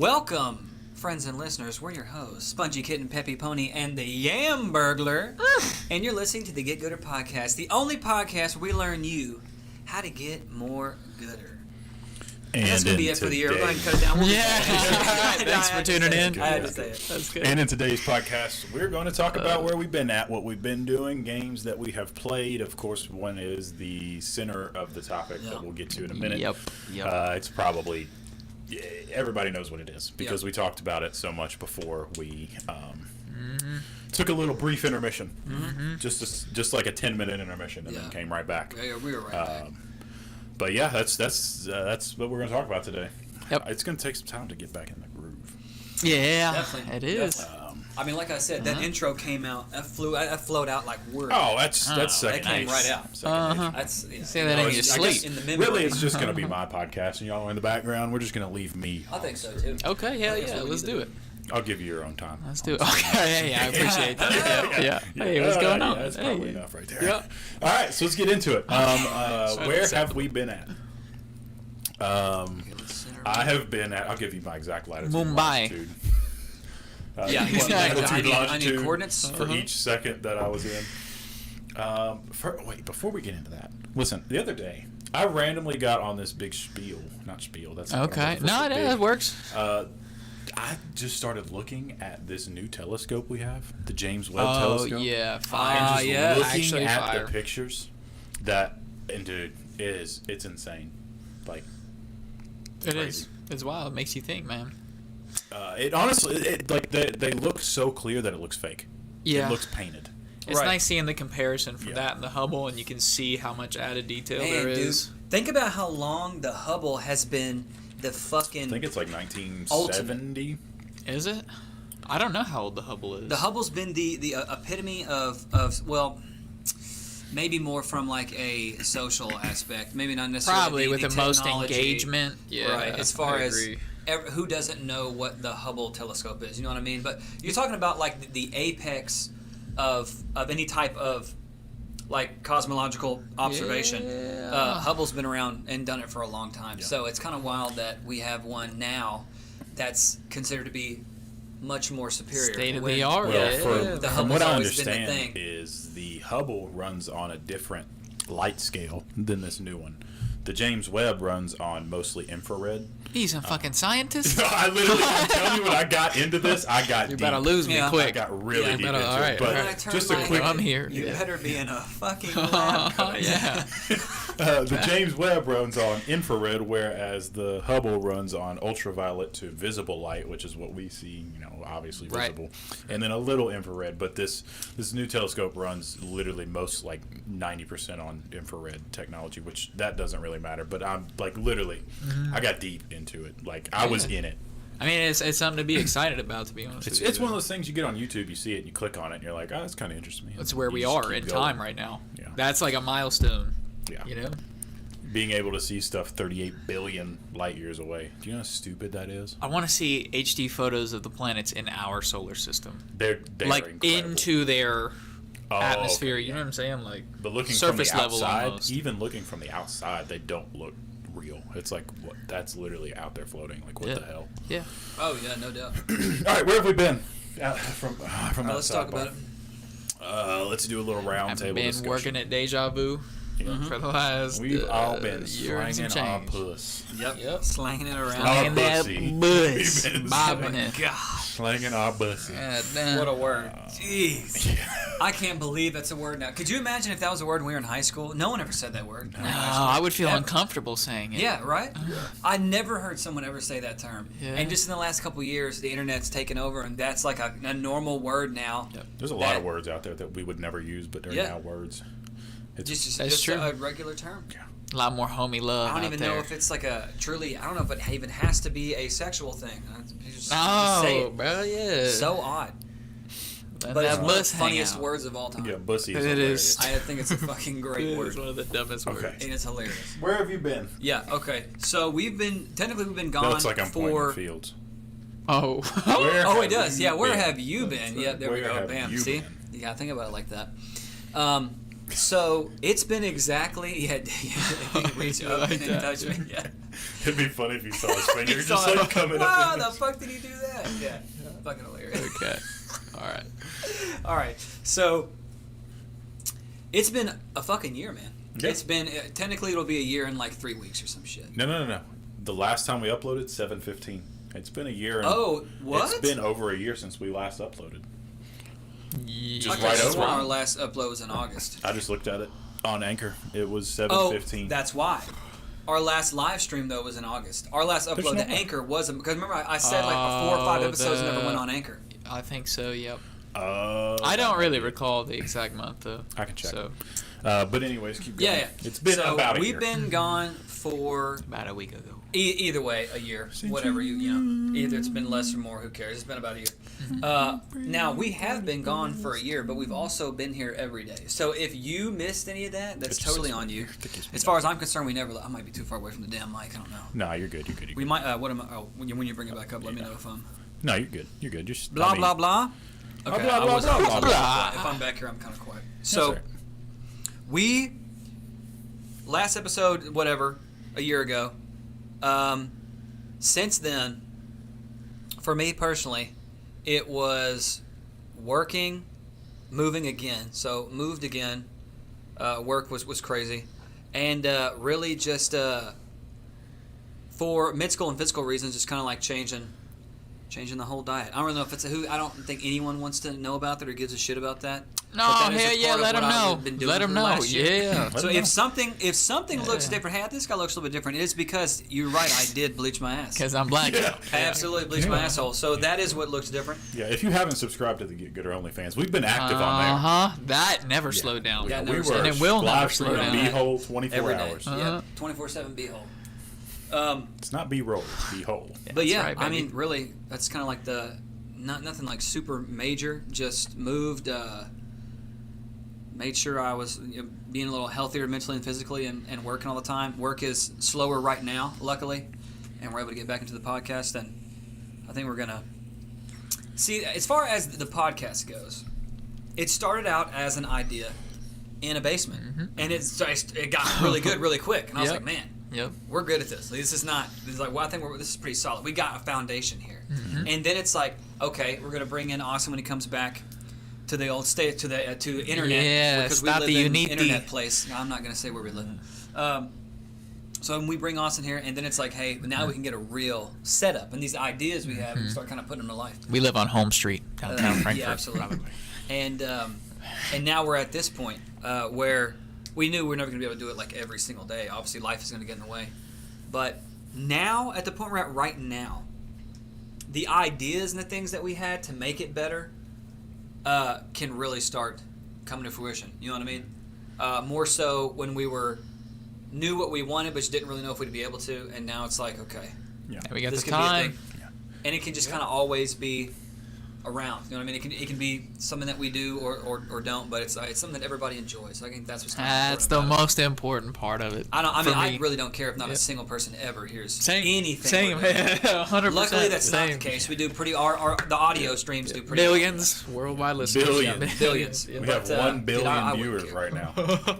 Welcome, friends and listeners. We're your hosts, Spongy Kitten, Peppy Pony, and the Yam Burglar. And you're listening to the Get Gooder Podcast, the only podcast where we learn you how to get more gooder. And that's going to be it for the year. We're going to cut it down. Thanks for tuning in. I had to say it. That's good. And in today's podcast, we're going to talk about where we've been at, what we've been doing, games that we have played. Of course, one is the center of the topic that we'll get to in a minute. Yep. It's probably... everybody knows what it is because we talked about it so much before we took a little brief intermission, just like a 10-minute intermission, and then came right back. Yeah, we were right back. But yeah, that's what we're going to talk about today. Yep. It's going to take some time to get back in the groove. Yeah, Definitely. it is. Definitely. I mean, like I said, that intro came out. That flowed out like word. Oh, that's second That came nature. right out. Second nature. That's Say that in your sleep. In the memory. Really, it's just going to be my podcast, and y'all are in the background. We're just going to leave me. I think so too. Okay, hell yeah, let's do it. I'll give you your own time. Let's do it. Okay, yeah, I appreciate that. Yeah. Hey, what's going on? Yeah, that's probably enough right there. Yeah. All right, so let's get into it. Where have we been at? I have been at. I'll give you my exact latitude. Mumbai. Longitude. Latitude, I need longitude coordinates for each second that I was in. Wait, before we get into that, listen. The other day, I randomly got on this big spiel. Not spiel. That's Okay. No, that works. I just started looking at this new telescope we have, the James Webb Oh telescope. yeah, And fire. just looking Actually at fire. the pictures, and dude, it's insane. Like, It crazy. is. It's wild. It makes you think, man. It honestly, like they look so clear that it looks fake. Yeah. It looks painted. It's Right. nice seeing the comparison from that and the Hubble, and you can see how much added detail there is. Dude, think about how long the Hubble has been the fucking. I think it's like 1970. Is it? I don't know how old the Hubble is. The Hubble's been the epitome of well, maybe more from like a social aspect. Maybe not necessarily. Probably with the most technology. engagement. Yeah, Right. As far I as agree. who doesn't know what the Hubble telescope is, you know what I mean? But you're talking about like the apex of any type of like cosmological observation. Yeah. Hubble's been around and done it for a long time. Yeah. So it's kind of wild that we have one now that's considered to be much more superior. State of when- the art. Well, Yeah. The from Hubble's what I always been the understand thing. is the Hubble runs on a different light scale than this new one. The James Webb runs on mostly infrared. He's a fucking scientist. I'm telling you, when I got into this, I got You're deep. about to lose me Yeah. I quick. got really Yeah, deep better- into all right, it. But all When I right. turn just a my quick... head, I'm here. You Yeah. better be in a fucking lab. Yeah. The James Webb runs on infrared, whereas the Hubble runs on ultraviolet to visible light, which is what we see, obviously Right. visible, and then a little infrared. But this new telescope runs literally most, like 90% on infrared technology, which that doesn't really matter. But I'm like literally, I got deep into it. Like I was in it. I mean, it's something to be excited about, to be honest with you. It's one of those things you get on YouTube, you see it, and you click on it, and you're like, oh, that's kind of interesting. That's where You we just are keep in going. time right now. Yeah. That's like a milestone. Yeah. You know? Being able to see stuff 38 billion light years away. Do you know how stupid that is? I want to see HD photos of the planets in our solar system. They're Like incredible. into their atmosphere. okay, You know what I'm saying? Like But looking surface from the level outside, almost. even looking from the outside, they don't look real. It's like that's literally out there floating. Like what the hell? Yeah. Oh yeah, no doubt. All right, where have we been? From that Let's talk about it. Let's do a little round I've table been discussion. working at Deja Vu for the last We've all been year and some slanging our change. puss. Yep. Slanging it around. Slanging that pussy. bus. We've been Bobbing it. Slanging our pussy. God damn. What a word. Jeez. I can't believe that's a word now. Could you imagine if that was a word when we were in high school? No one ever said that word. No, I would feel Ever. uncomfortable saying it. Yeah, right? I never heard someone ever say that term. Yeah. And just in the last couple of years, the internet's taken over, and that's like a normal word now. Yep. There's a lot of words out there that we would never use, but they're now words. Just That's true. a regular term. A lot more homie love I don't out even there. know if it's like I don't know if it even has to be a sexual thing. Just say Oh, it. bro, yeah. So odd. Let But it's that one of the bus hang funniest out. words of all time. Yeah, bussy is It hilarious. is. I think it's a fucking great It word. is one of the dumbest Okay. words. And it's hilarious. Where have you been? Yeah, okay. So we've been gone Looks like I'm pointing for... at fields. Oh. Where Oh, have it does. you Yeah, where been? have you been? Yeah, there we Where go. have Bam. you See? been? You gotta think about it like that. So it's been exactly he reached up and touched me. Yeah. It'd be funny if you saw his finger He just saw like it. coming Wow, up. the fuck did he do that? Yeah, fucking hilarious. Okay. All right. All right, so it's been a fucking year, man. Yeah. It's been technically it'll be a year in like 3 weeks or some shit. No. The last time we uploaded, 7/15. It's been a year. And Oh, what? It's been over a year since we last uploaded. Just Okay, right so over. our last upload was in August. I just looked at it on Anchor. It was 7/15. Oh, that's why. Our last live stream though was in August. Our last upload to Anchor wasn't because remember I said like 4 or 5 episodes never went on Anchor. I think so. Yep. I I don't really recall the exact month though. I can check. So But anyways, keep going. Yeah. It's been so about a year. we've been gone for about a week ago. either way a year, whatever you know. Either it's been less or more. Who cares? It's been about a year. Now we have been gone for a year, but we've also been here every day. So if you missed any of that, that's totally on you. As far as I'm concerned, we never. I might be too far away from the damn mic. I don't know. No, you're good. You're good. We might. What am I? Oh, when you bring it back up, let me know if I'm. No, you're good. You're good. Just Blah blah blah. Okay, blah, I blah, wasn't- blah, I wasn't blah, quiet. blah. If I'm back here, I'm kind of quiet. That's So all right. we last episode, whatever, a year ago. Since then, for me personally, it was working, moving again. So moved again. Work was crazy, and really just for mid-school and physical reasons, just kind of like changing the whole diet. I don't really know if it's I don't think anyone wants to know about that or gives a shit about that. No, But that is hell a yeah, part of let what them I've know. been doing Let for them the know. last year. Yeah. Let So 'em if something looks Yeah. different, hey, this guy looks a little bit different, it is because you're right. I did bleach my ass. Because I'm black. Yeah. I absolutely bleached my asshole. So that is what looks different. Yeah, if you haven't subscribed to the Get Gooder OnlyFans, we've been active on there. That never slowed down. Yeah, We never were slowed And it will never live slow streaming down. B-hole 24 Every day. hours. Yep. 24/7 b-hole. It's not B-roll, it's B-hole. But yeah, right, I baby. mean, really, that's kind of like nothing like super major. Just moved, made sure I was being a little healthier mentally and physically, and working all the time. Work is slower right now, luckily, and we're able to get back into the podcast. And I think we're gonna see. As far as the podcast goes, it started out as an idea in a basement, and it got really good really quick. And I was Yep. like, man. Yep. We're good at this. This is not. This is like. Well, I think this is pretty solid. We got a foundation here, and then it's like, okay, we're gonna bring in Austin when he comes back to the old state to internet. Yeah, because we stop live the in unity. internet place. No, I'm not gonna say where we live. So when we bring Austin here, and then it's like, hey, now we can get a real setup, and these ideas we have, and start kind of putting them to life. We live on Home Street, downtown Frankfurt. Yeah, absolutely. And now we're at this point where we knew we were never going to be able to do it like every single day. Obviously, life is going to get in the way. But now, at the point we're at right now, the ideas and the things that we had to make it better can really start coming to fruition. You know what I mean? More so when we knew what we wanted, but just didn't really know if we'd be able to. And now it's like, okay, Yeah. And we got this the could be a time. thing. And it can just kind of always be around. You know what I mean? It can be something that we do or don't, but it's something that everybody enjoys. So I think that's what's kind of That's the most important part of it. I really don't care if not a single person ever hears anything. Same. we're doing. 100%. Luckily, that's same. not the case. We do pretty. The audio streams do pretty. Billions worldwide listeners. Billions. Billions. We But, have 1 billion I wouldn't viewers care. right now.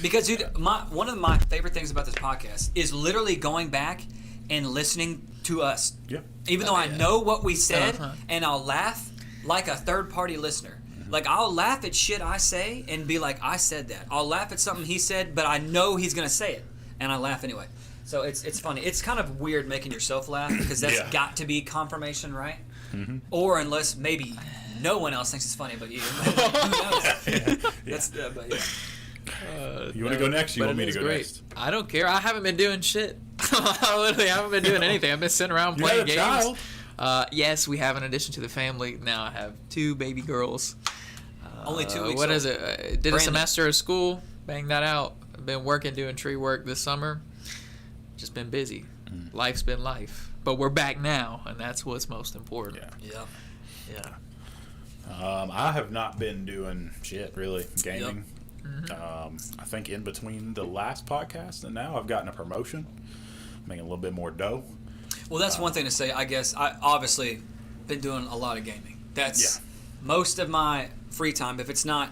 Because, dude, one of my favorite things about this podcast is literally going back and listening to us. Yeah. Even though I yeah. know what we said, Uh-huh. and I'll laugh like a third-party listener. Like, I'll laugh at shit I say and be like, I said that. I'll laugh at something he said, but I know he's going to say it, and I laugh anyway. So it's funny. It's kind of weird making yourself laugh because that's Yeah. got to be confirmation, right? Or unless maybe no one else thinks it's funny but you. Who knows? That's, but yeah. You want to go next? You But want me it to is go great. next? I don't care. I haven't been doing shit. I literally haven't been doing anything. I've been sitting around You playing had a games. child. Yes, we have an addition to the family. Now I have 2 baby girls. Only 2 weeks What old. is it? Did a Brandon. semester of school. Banged that out. I've been working, doing tree work this summer. Just been busy. Life's been life. But we're back now, and that's what's most important. Yeah. Yeah. I have not been doing shit, really, gaming. I think in between the last podcast and now, I've gotten a promotion, making a little bit more dough. Well, that's one thing to say. I guess I obviously been doing a lot of gaming. That's most of my free time. If it's not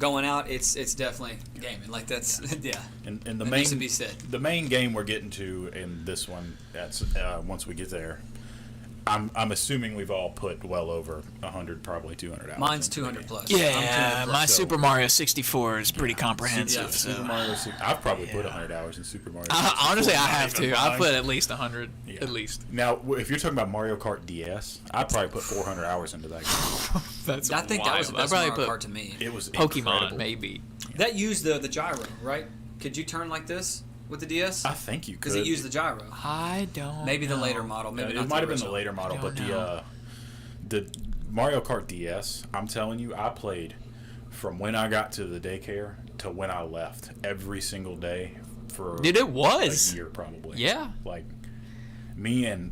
going out, it's definitely gaming. Like that's yeah. And the that main needs to be said. The main game we're getting to in this one, that's once we get there. I'm assuming we've all put well over 100, probably 200 hours. Mine's 200 plus. Yeah, I'm 200 my plus. Super Mario 64 is pretty comprehensive. Yeah, so. Super Mario. I've probably put 100 hours in Super Mario. Honestly, I 64, have not to. even I lying. put at least 100, Yeah. at least. Now, if you're talking about Mario Kart DS, I probably put 400 hours into that game. That's I think that was the wild. best I Mario probably Kart to me. It was put Pokemon, incredible. maybe. That used the gyro, right? Could you turn like this with the DS? I think you could. Because it used the gyro. I don't Maybe the know. later model. Maybe it not might have been the original. later model, I but don't know. the Mario Kart DS, I'm telling you, I played from when I got to the daycare to when I left every single day for Dude, it was. a year probably. Yeah. Like me and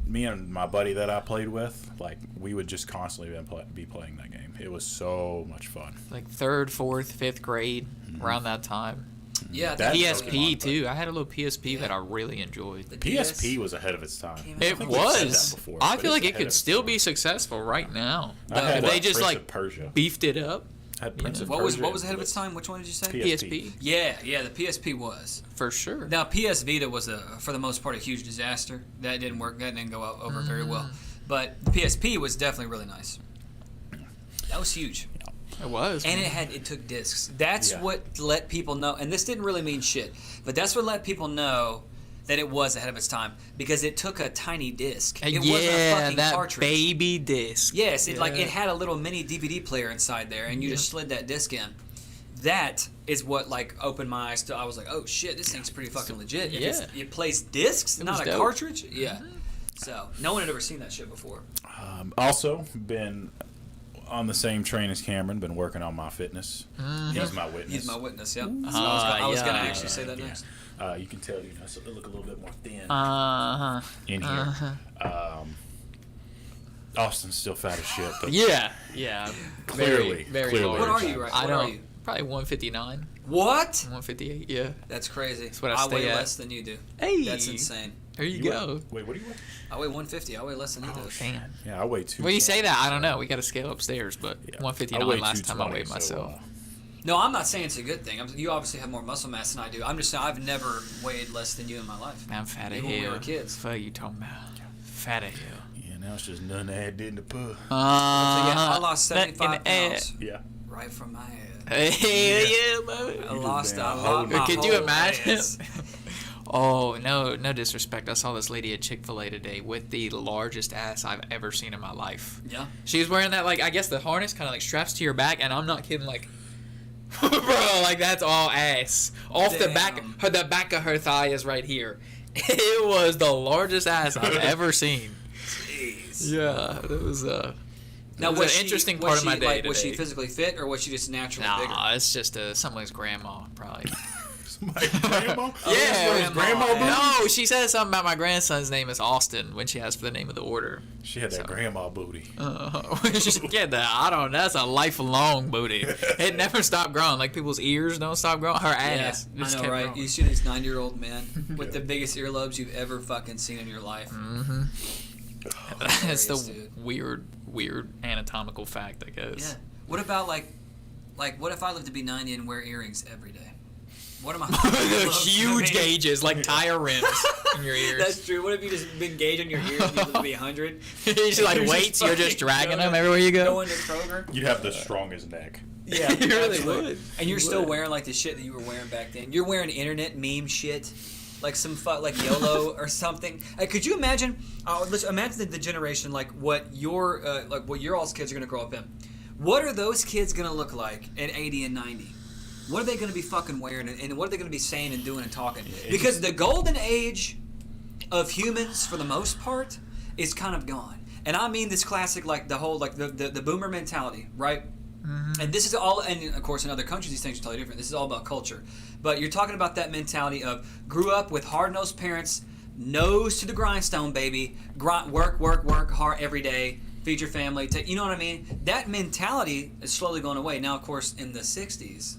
my buddy that I played with, like we would just constantly be playing that game. It was so much fun. Like 3rd, 4th, 5th grade, around that time. Yeah, That's PSP, Pokemon, too. I had a little PSP Yeah. that I really enjoyed. The PSP DS was ahead of its time. Came out. It think we've said was. that before, I but feel it's like it ahead could of still its be time. successful right now. I had, If they just, Prince like, of Persia. Beefed it up. I had Prince of What was Persia ahead of and its time? Which one did you say? PSP. Yeah, the PSP was. For sure. Now PS Vita was for the most part a huge disaster. That didn't work. That didn't go over very well. But the PSP was definitely really nice. That was huge. It was. And it took discs. That's Yeah. what let people know. And this didn't really mean shit, but that's what let people know that it was ahead of its time because it took a tiny disc. It wasn't a fucking that cartridge. baby disc. Yes, it Yeah. had a little mini DVD player inside there, and you just slid that disc in. That is what like opened my eyes to. I was like, oh shit, this thing's pretty fucking legit. Yeah. It plays discs, It not was a dope. cartridge. Yeah. So no one had ever seen that shit before. Also, been on the same train as Cameron. Been working on my fitness. He's my witness. He's my witness. Yep. So Ah, I was gonna yeah. actually say that next. You can tell, so they look a little bit more thin Uh-huh. in here. Austin's still fat as shit, but Yeah. Clearly, Very clearly. large. What are you right? I What don't. are you? Probably 159, What? 158. Yeah. That's crazy. That's what I weigh stay at. less than you do. Hey. That's insane. There you You go. Wait, what do you weigh? I weigh 150. I weigh less than he does. Man. Yeah, I weigh 2. Well, you say that. I don't know. We got to scale upstairs, but Yeah. 159 I weigh last time I 220, weighed myself. No, I'm not saying it's a good thing. You obviously have more muscle mass than I do. I'm just saying I've never weighed less than you in my life. I'm fat as Even when we hell. were kids. Fuck you talking about? Fat as hell. Yeah, now it's just nothing to add in the put. So yeah, I lost nut in 75 the air. pounds Yeah. right from my head. Hell yeah, baby. I You lost just a been lot. holding My it. Could you whole imagine? ass. Oh, no disrespect. I saw this lady at Chick-fil-A today with the largest ass I've ever seen in my life. Yeah. She was wearing that, like, I guess the harness kind of like straps to your back, and I'm not kidding, like, bro, like that's all ass. Off the back of her thigh is right here. It was the largest ass I've ever seen. Jeez. Yeah, it was Now, was was an interesting was part of she, my day like, was she today. physically fit, or was she just naturally bigger? Nah, it's just someone's grandma, probably. My grandma? Yeah, grandma booty? No, she said something about my grandson's name is Austin when she asked for the name of the order. She had that So- grandma booty. Get that? I don't. That's a lifelong booty. It never stopped growing. Like people's ears don't stop growing. Her ass. I just know, kept right? growing. You see these 9-year-old men with the biggest earlobes you've ever fucking seen in your life. That's the Hilarious, dude. weird anatomical fact, I guess. Yeah. What about like what if I live to be 90 and wear earrings every day? What am I? The Earlobes huge gonna be? gauges, like tire rims in your ears. That's true. What if you just been gauging your ears and you live to be 100? You just like You're just weights. You're just fucking dragging going- them everywhere you go. Going to Kroger. You'd have the strongest neck. Yeah, You really absolutely. would. And you're You still would. wearing like the shit that you were wearing back then. You're wearing internet meme shit, like some like YOLO or something. Could you imagine? Let's imagine the generation like what your all's kids are gonna grow up in. What are those kids gonna look like at 80 and 90? What are they gonna be fucking wearing, and what are they gonna be saying and doing and talking? Because the golden age of humans, for the most part, is kind of gone. And I mean this classic, like the whole, like the boomer mentality, right? And this is all, and of course in other countries these things are totally different. This is all about culture. But you're talking about that mentality of grew up with hard-nosed parents, nose to the grindstone, baby. Work hard every day, feed your family. You know what I mean? That mentality is slowly going away. Now, of course, in the 60s,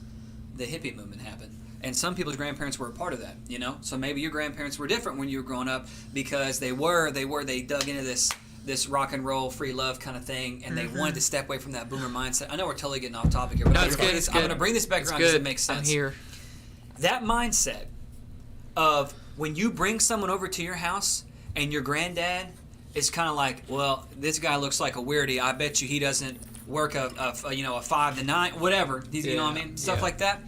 the hippie movement happened. And some people's grandparents were a part of that, you know? So maybe your grandparents were different when you were growing up because they dug into this this rock and roll, free love kind of thing, and they wanted to step away from that boomer mindset. I know we're totally getting off topic here, but I'm going to bring this back around because it makes sense. I'm here. That mindset of when you bring someone over to your house and your granddad is kind of like, well, this guy looks like a weirdie. I bet you he doesn't work a 5 to 9, whatever. You know what I mean? Stuff like that.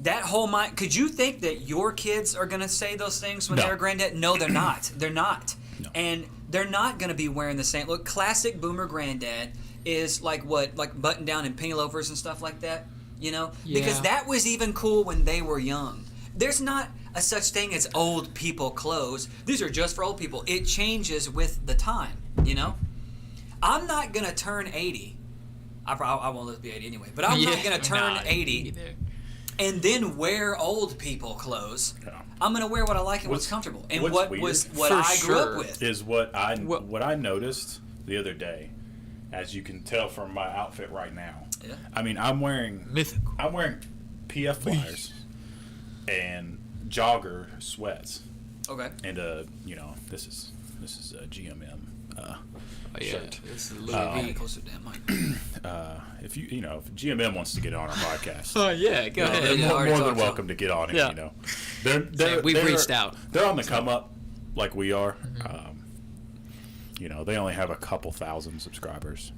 That whole mind. Could you think that your kids are going to say those things when they're a granddad? No, they're not. They're not. No. And they're not going to be wearing the same. Look, classic boomer granddad is like button down and penny loafers and stuff like that. You know, because that was even cool when they were young. There's not a such thing as old people clothes. These are just for old people. It changes with the time. You know, I'm not going to turn 80. I won't live to be 80 anyway. But I'm not going to turn 80. And then wear old people clothes. Yeah. I'm gonna wear what I like and what's comfortable. And what I grew up with is what I noticed the other day, as you can tell from my outfit right now. Yeah. I mean, I'm wearing PF flyers and jogger sweats. Okay. And this is a GMM shirt. This is Louis V. Closer to that mic. If GMM wants to get on our podcast, go ahead. They're more than welcome to get on here. You know, we've reached out. They're on the come up, like we are. They only have a couple thousand subscribers.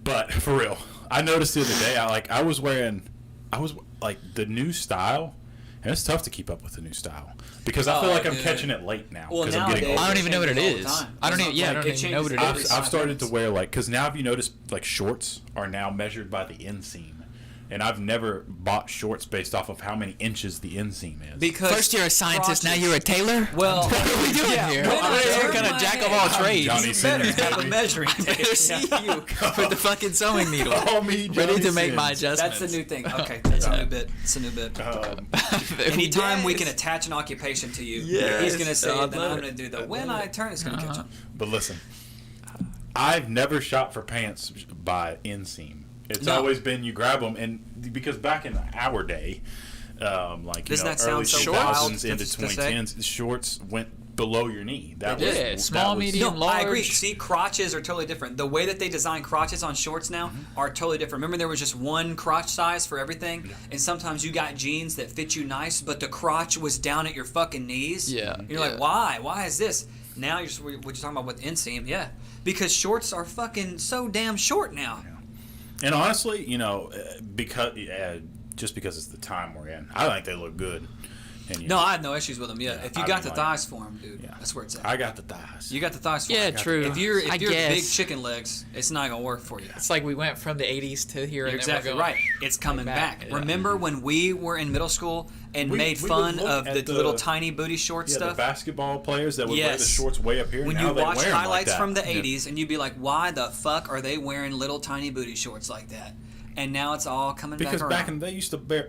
But for real, I noticed the other day. I was like the new style. And it's tough to keep up with the new style because I feel like I'm catching it late now because I'm getting older. I don't even know what it is. I don't even know what it is. I've started to wear because now have you noticed shorts are now measured by the inseam. And I've never bought shorts based off of how many inches the inseam is. Because first you're a scientist, now you're a tailor? Well, what are we doing here? We're kind of jack of all trades. Johnny Sins, have a measuring tape. I better see you with the fucking sewing needle. Ready to make my adjustments. That's the new thing. Okay, that's a new bit. It's a new bit. Anytime we can attach an occupation to you, he's going to say it, then I'm going to do the when I turn, it's going to catch on. But listen, I've never shot for pants by inseam. It's always been you grab them, and because back in our day, early 2000s into 2010s, shorts went below your knee. Small, medium, large. I agree. See, crotches are totally different. The way that they design crotches on shorts now are totally different. Remember, there was just one crotch size for everything, and sometimes you got jeans that fit you nice, but the crotch was down at your fucking knees. Yeah, you're like, why? Why is this? Now what you're talking about with inseam, because shorts are fucking so damn short now. Yeah. And honestly, because it's the time we're in, I think they look good. And, I have no issues with them. Yeah, if you got the thighs for them, dude, that's where it's at. I got the thighs. You got the thighs for them. Yeah, true. If you're big chicken legs, it's not gonna work for you. It's like we went from the 80s to here. You're exactly right. It's coming back. Yeah. Remember when we were in middle school and made fun of the little tiny booty short stuff? The basketball players that would wear the shorts way up here. When now you watch highlights like from the 80s, and you'd be like, why the fuck are they wearing little tiny booty shorts like that? And now it's all coming back around. Because back in the day,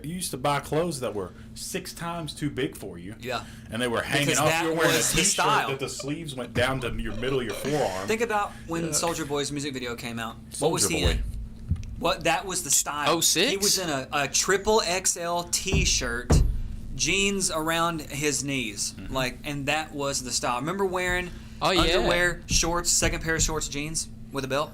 you used to buy clothes that were 6 times too big for you. Yeah. And they were hanging off. You were wearing a t-shirt that the sleeves went down to your middle of your forearm. Think about when Soulja Boy's music video came out. What was he in? That was the style. 06? He was in a triple XL t-shirt, jeans around his knees. And that was the style. Remember wearing underwear, shorts, second pair of shorts, jeans with a belt?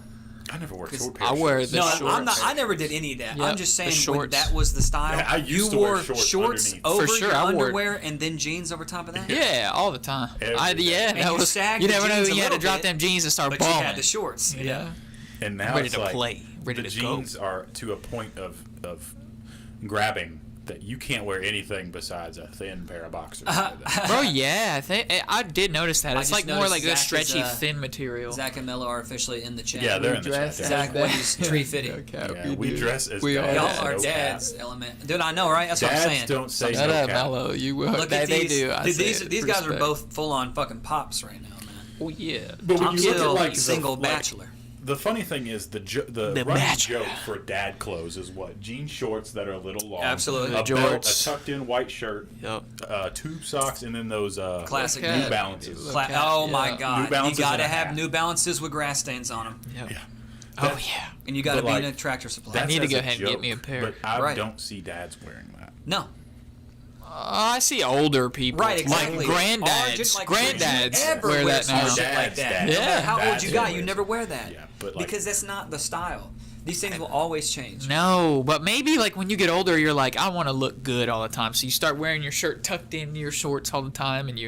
I never wore short pairs. I wear the shorts. I never did any of that. Yep, I'm just saying when that was the style. Yeah, I used to wear shorts over your underwear and then jeans over top of that. Yeah, all the time. That was. You never know when you had to drop them jeans and start balling. But you had the shorts. Yeah. And now ready it's to play. Ready the to go. jeans are to a point of grabbing that you can't wear anything besides a thin pair of boxers. Bro, yeah, I did notice that. It's like more like a stretchy, thin material. Zach and Mello are officially in the chat. Yeah, they're in the chat. Zach wears tree fitting. Yeah, we dress as dads. Y'all are dads, element. Dude, I know, right? That's what I'm saying. Dads don't say Shut no up, cap. Mello. You will. Look at they do. These guys are both full on fucking pops right now, man. Oh yeah. But when I'm you look still at single bachelor. The funny thing is the running joke for dad clothes is what? Jean shorts that are a little long. Absolutely. A belt, a tucked in white shirt, tube socks, and then those classic New Balances. Oh my God! New Balances you gotta have New Balances with grass stains on them. Yeah. Oh yeah. And you gotta be in a Tractor Supply. I need to go ahead and get me a pair. But I don't see dads wearing that. No. I see older people, Right, exactly. like granddads. Granddads wear that now. Shit like that. Yeah. No matter how old Dads you got, wear you it. never wear that. Yeah, but like, because that's not the style. These things will always change. No, but maybe like when you get older, you're like, I want to look good all the time. So you start wearing your shirt tucked into your shorts all the time, and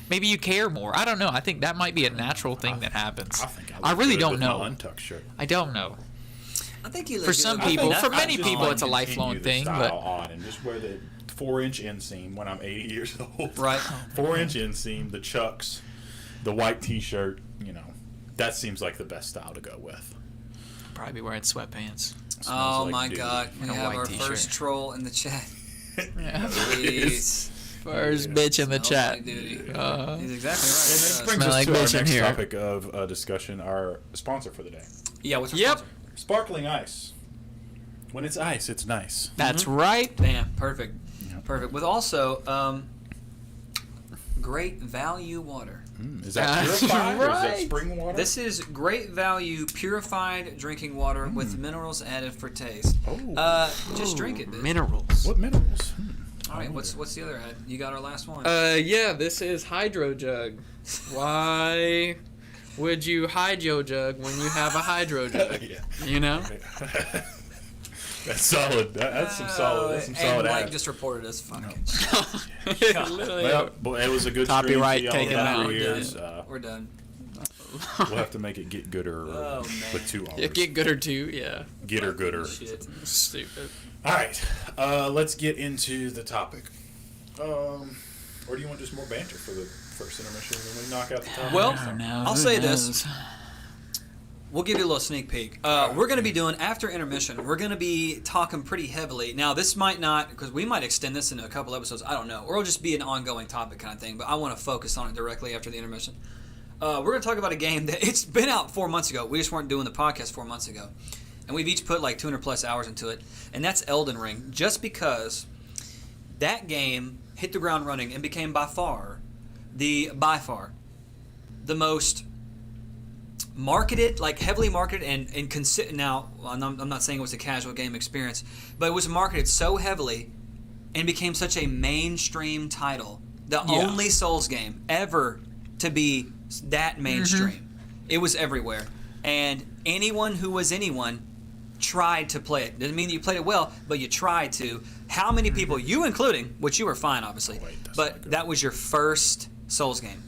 maybe you care more. I don't know. I think that might be a natural thing that happens. I really don't know. Untucked shirt. I don't know. I think you look For good some with people, that. for many just people, want it's a to lifelong continue the thing. style But on and just wear the 4-inch inseam when I'm 80 years old. Right. 4-inch inseam, the chucks, the white T-shirt. You know, that seems like the best style to go with. probably be wearing sweatpants. Oh Smells like my dude. God! We And a have white our t-shirt. first troll in the chat. Yeah. Please. First bitch in the Smells chat. like duty. He's exactly And right. this It brings Smell us like to our bitch in next here. topic of discussion, our sponsor for the day. does. Yeah. What's our Yep. sponsor? Sparkling ice. When it's ice, it's nice. That's right. Damn. Perfect. Yep. Perfect. With also great value water. Is that That's purified or is that right. spring water? This is great value purified drinking water with minerals added for taste. Oh. Just drink it. Bitch. Minerals. What minerals? All right. What's the other ad? You got our last one. Yeah, this is Hydro Jug. Why would you hide your jug when you have a Hydro Jug? Yeah. You know? That's solid. That's some solid. That's some solid And Mike ad. just reported us. Fuck Literally. Well, but it was a good Copyright stream. See all taken the out. years. We're done. We'll have to make it get gooder Oh, man. with 2 R's. Yeah, get gooder too. Yeah. Get her gooder. Shit. Stupid. All right, let's get into the topic. Or do you want just more banter for the first intermission and then we knock out the topic? Well, I don't know. I'll Who say knows? this. We'll give you a little sneak peek. We're going to be doing, after intermission, we're going to be talking pretty heavily. Now, this might not, because we might extend this into a couple episodes, I don't know. Or it'll just be an ongoing topic kind of thing, but I want to focus on it directly after the intermission. We're going to talk about a game that, it's been out 4 months ago. We just weren't doing the podcast 4 months ago. And we've each put like 200 plus hours into it. And that's Elden Ring. Just because that game hit the ground running and became by far the most marketed, like heavily marketed and now I'm not saying it was a casual game experience, but it was marketed so heavily and became such a mainstream title, the only Souls game ever to be that mainstream. It was everywhere, and anyone who was anyone tried to play it. Doesn't mean that you played it well, but you tried to. How many people, you including, which you were fine obviously, but that was your first Souls game?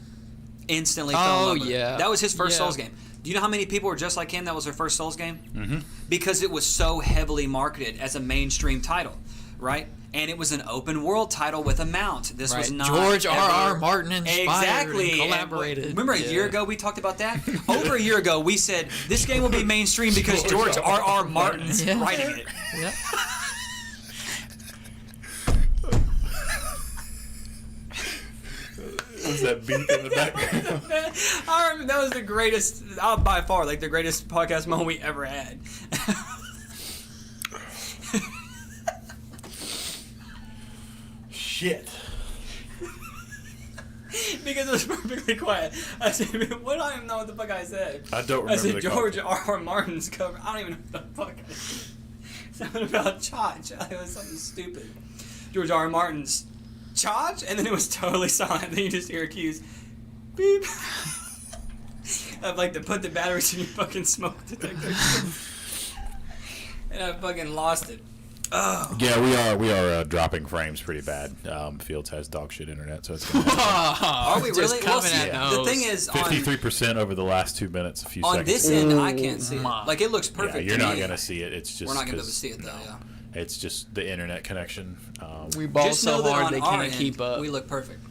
Instantly fell in love with it. That was his first Souls game. Do you know how many people were just like him that was their first Souls game? Mm-hmm. Because it was so heavily marketed as a mainstream title, right? And it was an open world title with a mount. This was not George ever... R.R. Martin inspired exactly. and collaborated. Remember a year ago we talked about that? Over a year ago we said this game will be mainstream because George R.R. Martin's writing it. Yeah. Was that beat in the background? I remember that was the greatest, by far, like the greatest podcast moment we ever had. Shit. Because it was perfectly quiet. I said, what? I don't even know what the fuck I said. I don't remember I said the George R.R. Martin's cover. I don't even know what the fuck I said. Something about Chach. It was something stupid. George R.R. Martin's Chach? And then it was totally silent. Then you just hear cues. Beep. I'd like to put the batteries in your fucking smoke detector. And I fucking lost it. Oh. Yeah, we are dropping frames pretty bad. Fields has dog shit internet, so it's gonna Are we really? Just Well, coming see, at the those. thing is, 53% over the last 2 minutes. A few on seconds. this end, I can't see it. my. Like, it looks perfect. Yeah, you're to not me. gonna see it. It's just We're not gonna be able to 'cause, see it though. Yeah. It's just the internet connection. We ball Just so know that hard on they our can't end, keep up. we look perfect.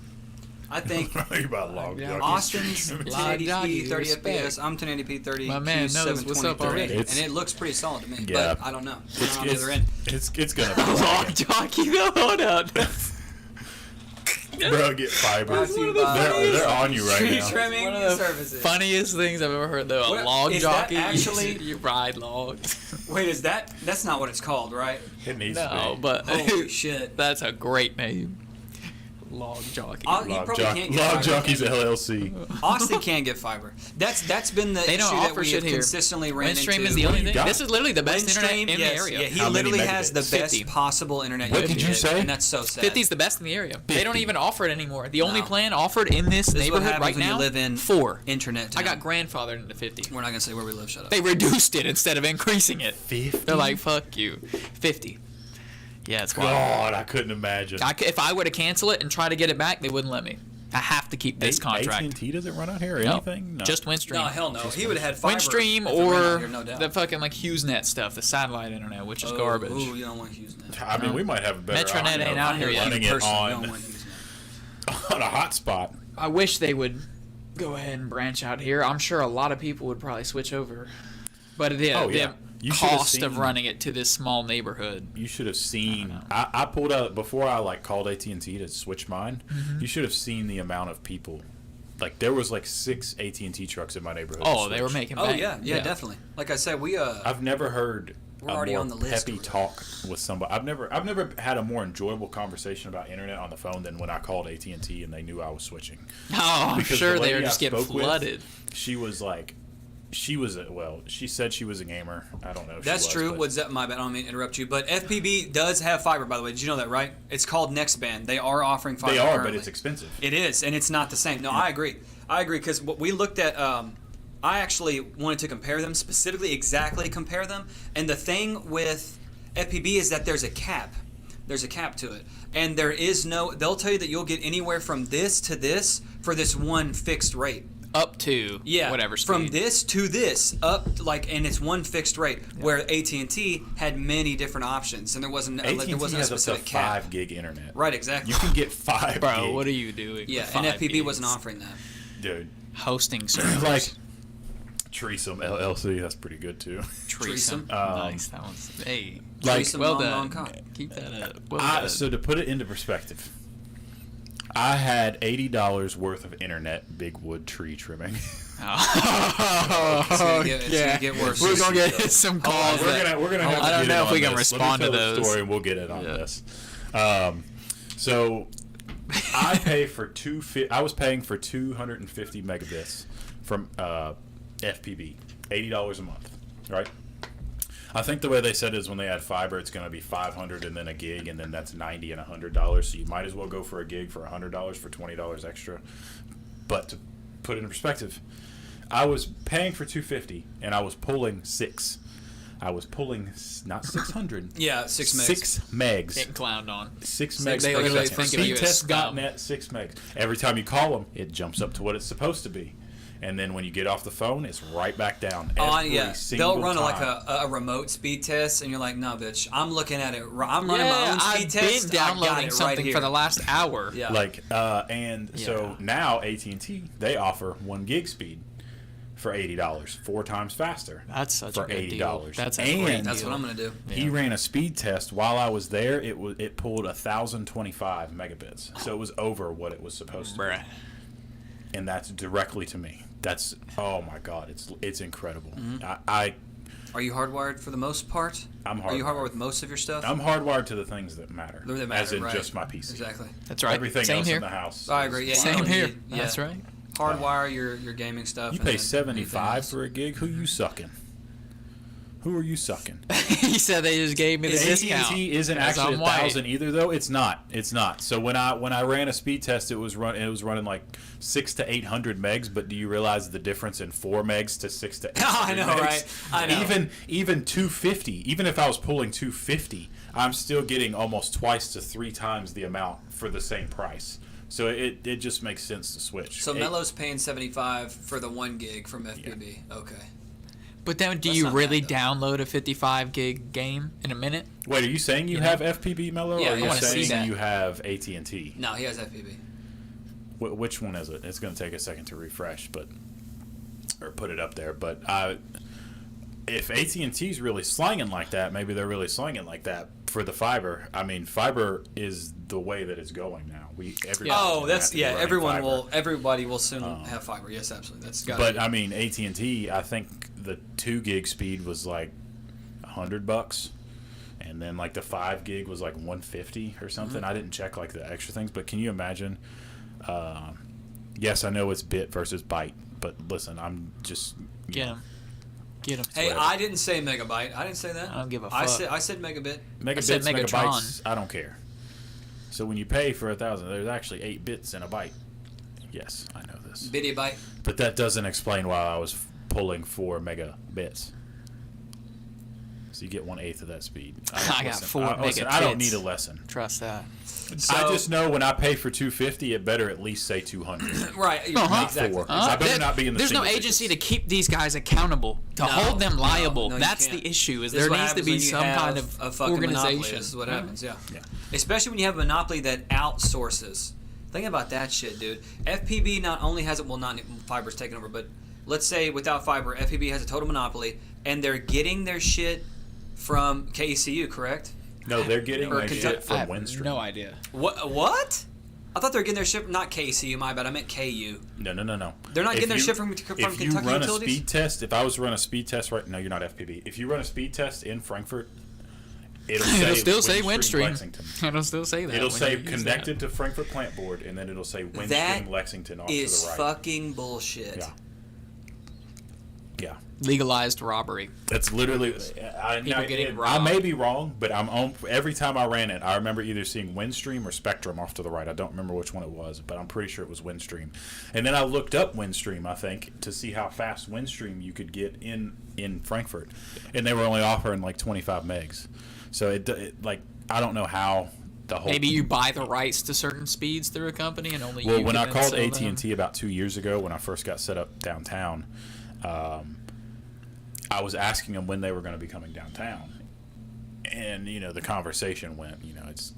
I think You're about log Yeah. jockey. Austin's Log 1080p jockey, 30 respect. FPS. I'm 1080p 30. My man Q's knows what's up 720p 30. already. And it looks pretty solid to me. Yeah. But I don't know. It's, I'm on the other end. it's gonna be Log jockey, though. Hold on. Bro, get fiber. Brought to you by They're on you right Tree now. trimming One of the services. funniest things I've ever heard, though. What- A log is that jockey. actually- You ride logs. Wait, is that's not what it's called, right? It needs No, to be. but Holy shit. that's a great name. Log jockey. You probably can't get Log fiber. Jockeys LLC. Austin can get fiber. That's been the They don't issue that offer we shit have here. consistently ran into. Windstream is the only you thing. got? This is literally the best internet Windstream, in yes, the area. Yeah, he How many literally has the megabits? best 50. possible internet. What you did can you get, say? And that's so sad. 50 is the best in the area. They don't 50. even offer it anymore. The only No. plan offered in this This is what neighborhood happens right when now, you live in 4. internet I town. got grandfathered into 50. We're not gonna say where we live. Shut up. They reduced it instead of increasing it. 50? They're like, fuck you. 50. Yeah, it's wild. God, I couldn't imagine. If I were to cancel it and try to get it back, they wouldn't let me. I have to keep this contract. AT&T doesn't run out here or No, anything? No. just Windstream. No, hell no. He would have had fiber. Windstream if it ran out or here, no doubt. the fucking like HughesNet stuff, the satellite internet, which is garbage. Oh, you don't want HughesNet. I mean, we might have a better Metronet option ain't of out here yet. running it Personally, you on, don't want HughesNet. on a hotspot. I wish they would go ahead and branch out here. I'm sure a lot of people would probably switch over. But the You should have cost of seen- running it to this small neighborhood. You should have seen. I pulled out before I called AT&T to switch mine. Mm-hmm. You should have seen the amount of people. Like there was 6 AT&T trucks in my neighborhood. Oh, to they were switch. making Oh bank. yeah, definitely. Like I said, we I've never heard We're a already more on the list peppy over there. talk with somebody. I've never had a more enjoyable conversation about internet on the phone than when I called AT&T and they knew I was switching. Oh, I'm Because sure the they lady were I just getting spoke with, flooded. She said she was a gamer. I don't know if That's she was, true. but- What's that? My bad. I don't mean to interrupt you, but FPB does have fiber. By the way, did you know that? Right? It's called Nextband. They are offering fiber. They are, but currently. it's expensive. It is, and it's not the same. No, I agree. Because what we looked at, I actually wanted to compare them specifically, exactly compare them. And the thing with FPB is that there's a cap. There's a cap to it, and there is no. They'll tell you that you'll get anywhere from this to this for this one fixed rate. Up to whatever speed. From this to this up and it's one fixed rate. Where AT&T had many different options, and there wasn't AT&T a has up to specific cap. 5 gig internet. Right, exactly. You can get 5 Bro, gig. what are you doing? Yeah, with and 5 FPB gigs? wasn't offering that. Dude. Hosting service. Like Treesome LLC, that's pretty good too. Treesome. Nice. That one's Treesome, well long, done. long cock. Keep that up. Well done. So to put it into perspective, I had $80 worth of internet big wood tree trimming. Oh, It's gonna get worse. We're gonna get some calls. we're gonna have to I don't get know in if on we can this. respond Let me to tell those. the story and we'll get it on Yeah. this. So I pay for I was paying for 250 megabits from FPB, $80 a month, right? I think the way they said it is when they add fiber, it's going to be $500 and then a gig, and then that's $90 and $100. So you might as well go for a gig for $100 for $20 extra. But to put it in perspective, I was paying for 250 and I was pulling 6. I was pulling not 600. Yeah, 6 megs. 6 megs. Getting clowned on. 6 They megs per literally second. think of you as scum. Speedtest.net, 6 megs. Every time you call them, it jumps up to what it's supposed to be. And then when you get off the phone, it's right back down. Every single They'll run time. a remote speed test, and you're like, no, bitch, I'm looking at it. I'm running my own I've speed test. been I got downloading it something right here. for the last hour. Yeah. So now AT&T, they offer 1 gig speed for $80, 4 times faster. That's such for a good $80. deal. That's a And great That's deal. what I'm gonna do. He ran a speed test while I was there. It pulled 1,025 megabits, so it was over what it was supposed to be. Bruh. And that's directly to me. That's oh my god, it's incredible. Mm-hmm. Are you hardwired for the most part? I'm Are you hardwired. hardwired with most of your stuff? I'm hardwired to the things that matter, That matter, as in right. just my PC. Exactly. That's right. Everything Same else here. in the house. I agree. Yeah, you Same don't here. need- That's right. Hardwire your gaming stuff. You and pay then anything $75 else. for a gig. Who you sucking? Who are you sucking? He said they just gave me the discount. AT&T isn't because actually I'm white. 1,000 either, though. It's not. It's not. So when I ran a speed test, it was running like 600 to 800 megs. But do you realize the difference in 4 megs to 600 to 800 I know, megs? right? I know. Even 250. Even if I was pulling 250, I'm still getting almost twice to 3 times the amount for the same price. So it just makes sense to switch. So Mello's paying $75 for the 1 gig from FPB. Okay. But then, do That's you not really bad, download a 55 gig game in a minute? Wait, are you saying you know? have FPB, Mello, Yeah, or I are you wanna see saying that. you have AT&T? No, he has FPB. Which one is it? It's going to take a second to refresh, or put it up there. But if AT&T's really slanging like that, maybe they're really slanging like that for the fiber. I mean, fiber is the way that it's going now. Everybody will soon have fiber. Yes, absolutely. That's got. But I mean, AT&T, I think the 2 gig speed was like $100, and then like the 5 gig was like 150 or something. I didn't check like the extra things, but can you imagine? Yes, I know it's bit versus byte, but listen, I'm just Get him. Hey, whatever. I didn't say megabyte. I didn't say that. I don't give a I fuck. said megabit. megabits, said Megatron. megabytes. I don't care. So when you pay for 1,000, there's actually 8 bits in a byte. Yes, I know this, Bitty byte. but that doesn't explain why I was pulling 4 megabits. So you get 1/8 of that speed. I got 4 megabits. I don't need a lesson. Trust that. So, I just know when I pay for 250, it better at least say 200. right. Uh-huh. Exactly. 4. I better not be in the There's no single agency digits. to keep these guys accountable, to No, hold them liable. no, you That's can't. the issue. Is This there what needs to happens be when you some have kind of a fucking monopoly. organization. This is what happens. Yeah. Yeah. Especially when you have a monopoly that outsources. Think about that shit, dude. FPB not only has it, well, not fiber's taken over, but let's say without fiber, FPB has a total monopoly, and they're getting their shit from KECU, correct? No, they're getting Or their Kentucky- shit I from have Windstream. no idea. What? I thought they were getting their shit, not KECU, my bad. I meant KU. No. They're not If getting their you- shit from If Kentucky you run Utilities? a speed test, if I was to run a speed test right, no, you're not FPB. If you run a speed test in Frankfurt, it'll Still say Windstream. Lexington. It'll still say that. It'll when say you use connected to Frankfurt Plant Board, and then it'll say Windstream That Lexington off Is to the right. fucking bullshit. Yeah. Yeah. that. Legalized robbery. That's literally. People getting I robbed. may be wrong, but I'm on every time I ran it. I remember either seeing Windstream or Spectrum off to the right. I don't remember which one it was, but I'm pretty sure it was Windstream. And then I looked up Windstream, I think, to see how fast Windstream you could get in Frankfurt, and they were only offering like 25 megs. So it like I don't know how the whole. Maybe you buy the rights to certain speeds through a company and only Well, you when can I then called sell them. AT&T about 2 years ago, when I first got set up downtown, I was asking them when they were going to be coming downtown, and the conversation went, it's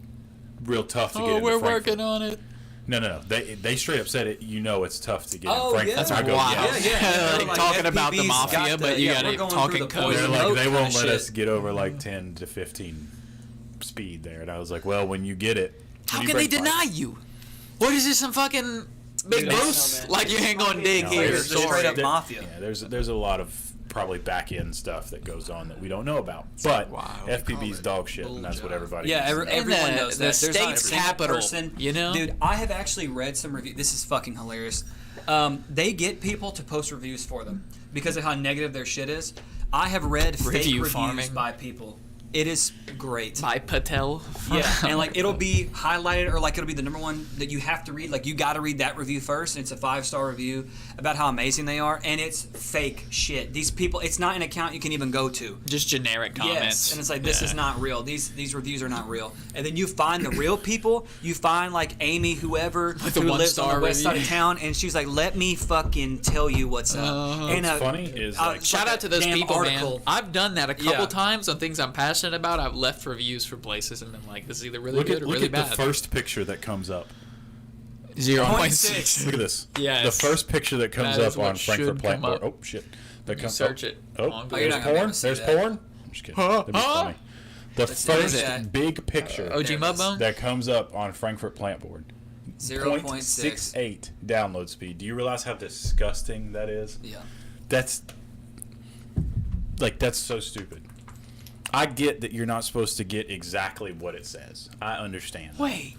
real tough to get. Oh, into we're Frankfurt. working on it. No. They straight up said it. It's tough to get. Oh, in Frankfurt. yeah. That's I go, wild. yeah. Like talking about the FPB's mafia, got but you gotta we're going talk through in the code. poison They're like, oak they kinda won't let shit. us get over like 10 to 15 speed there, and I was like, well, when you get it, How when can you they break deny you? What is this, some fucking Big Dude, I don't Bruce? know, man. Like you ain't gonna dig No, here. There's the straight up mafia. Yeah, there's a lot of probably back end stuff that goes on that we don't know about. But Wild. FPB's dog shit, and that's what everybody. Yeah, needs to know. everyone the- knows the that. There's not a state's single capital, person, you know? Dude, I have actually read some reviews. This is fucking hilarious. They get people to post reviews for them because of how negative their shit is. I have read fake Review reviews farming. by people. It is great. By Patel. Yeah, and like it'll be highlighted or like it'll be the number one that you have to read. Like you got to read that review first. And it's a 5-star review about how amazing they are, and it's fake shit. These people, it's not an account you can even go to. Just generic comments. Yes, and it's like this Yeah. is not real. These reviews are not real. And then you find the real people. You find like Amy, whoever With the who lives on the 1-star west side of review. town, and she's like, "Let me fucking tell you what's up." And What's funny is, like, Shout out to those damn people, article. man. I've done that a couple Yeah. times on things I'm passionate about. I've left reviews for places and been like, this is either really Look good at or look really at bad. the first picture that comes up. 0.6. Look at this. Yes. The first picture that comes That is up what on Frankfurt should Plant come Board. up. Oh shit! That comes search up. it Oh, on Oh, you're there's not gonna be able porn. to see There's that. porn. I'm just kidding. That'd be funny. The see that. first big picture OG There it Mud is. Bone? that comes up on Frankfurt Plant Board. 0.6. 0.68 download speed. Do you realize how disgusting that is? Yeah. That's so stupid. I get that you're not supposed to get exactly what it says. I understand. Wait.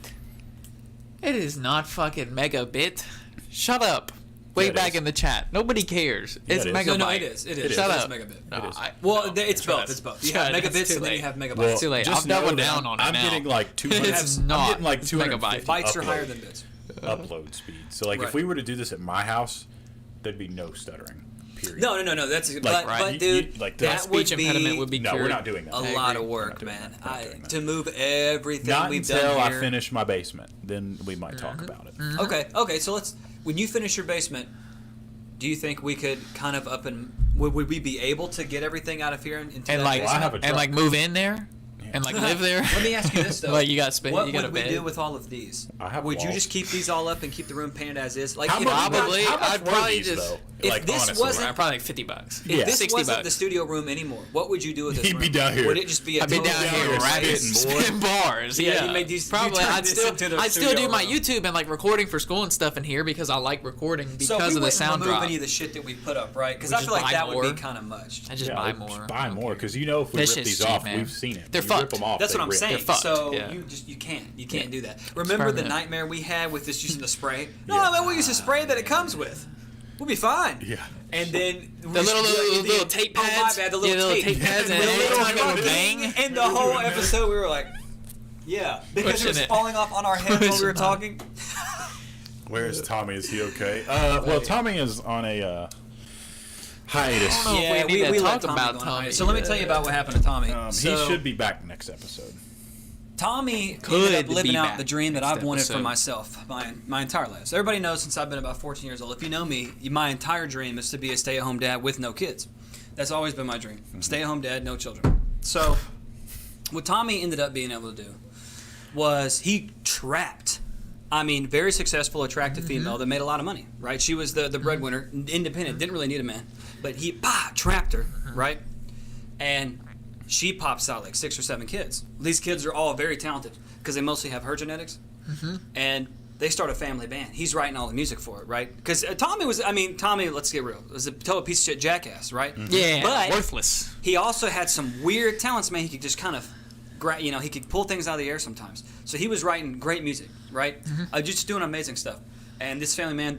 It is not fucking megabit. Shut up. Yeah, Way it back is. in the chat. Nobody cares. It's it is. megabyte. No, it is. It is. Shut It is up. megabit. No, It is. Well, no. it's both. It's both. You have Shut up. It's megabits too and then you late. have megabytes. Well, too late. just I'll double know that down on it I'm now. getting like 200. It's I'm not. getting like It's 250 megabyte. Bytes are higher upload- than bits. upload speed. So like Right. if we were to do this at my house, there'd be no stuttering. Period. No. That's Like, right, but you- dude, like the that Speech would impediment would be No, cured. we're not doing that. a I lot agree. of work, We're not man. doing that. We're not doing that. To move everything Not we've until done I here. finish my basement. Then we might talk Mm-hmm. about it. Okay. So when you finish your basement, do you think we could kind of would we be able to get everything out of here into And that like, Well, I have a basement? and like truck. move in there? And like live there? Let me ask you this though. Like you got space, What you got a would we bed. do with all of these? I have Would you walls. just keep these all up and keep the room painted as is? Like How if, much, Probably. How much I'd were probably these, just- though? if Like, this honestly. wasn't- Probably like $50. if Yeah. this 60 wasn't bucks. the studio room anymore, what would you do with this He'd room? be down here. Would it just be a I'd be total down here here rapping, spitting, boy. spitting bars. Yeah, Yeah, you made these- you probably. turned I'd this still, into the I'd still do studio my room. YouTube and like recording for school and stuff in here because I like recording because so we of the wouldn't sound remove drop. any of the shit that we put up, right? Because We I just feel like buy that would more. be kind of much. I just Yeah, buy just more. Buy more, because you know if we That rip shit's these cheap, off, man. we've seen it. They're We fun. rip them off. That's they what I'm rip. saying. They're fucked, So yeah. you can't do that. Remember the permanent. nightmare we had with this using the spray? No, Yeah. man, we'll use the spray that it comes with. We'll be fine. Yeah. And then The little tape pads. Oh my bad, the Yeah, little tape pads, and the every little time it would fucking- bang. And the whole episode we were like, yeah, because Pushing it was it. falling off on our heads while we were Pushing talking. Where is Tommy? Is he okay? Well, Tommy is on a hiatus. I don't know if we need to let talk about go on Tommy. hiatus. So let me tell you about what happened to Tommy. He should be back next episode. Tommy Could ended up living be out back the dream that next I've wanted for episode. myself my entire life. So everybody knows since I've been about 14 years old. If you know me, my entire dream is to be a stay-at-home dad with no kids. That's always been my dream. Stay-at-home dad, no children. So what Tommy ended up being able to do was he trapped, very successful, attractive female that made a lot of money, right? She was the breadwinner, independent, didn't really need a man. But he trapped her, right? And she pops out like 6 or 7 kids. These kids are all very talented because they mostly have her genetics. And they start a family band. He's writing all the music for it, right? Because Tommy, let's get real, was a total piece of shit jackass, right? Yeah, But worthless. he also had some weird talents, man. He could just kind of, he could pull things out of the air sometimes. So he was writing great music, right? Just doing amazing stuff. And this family band,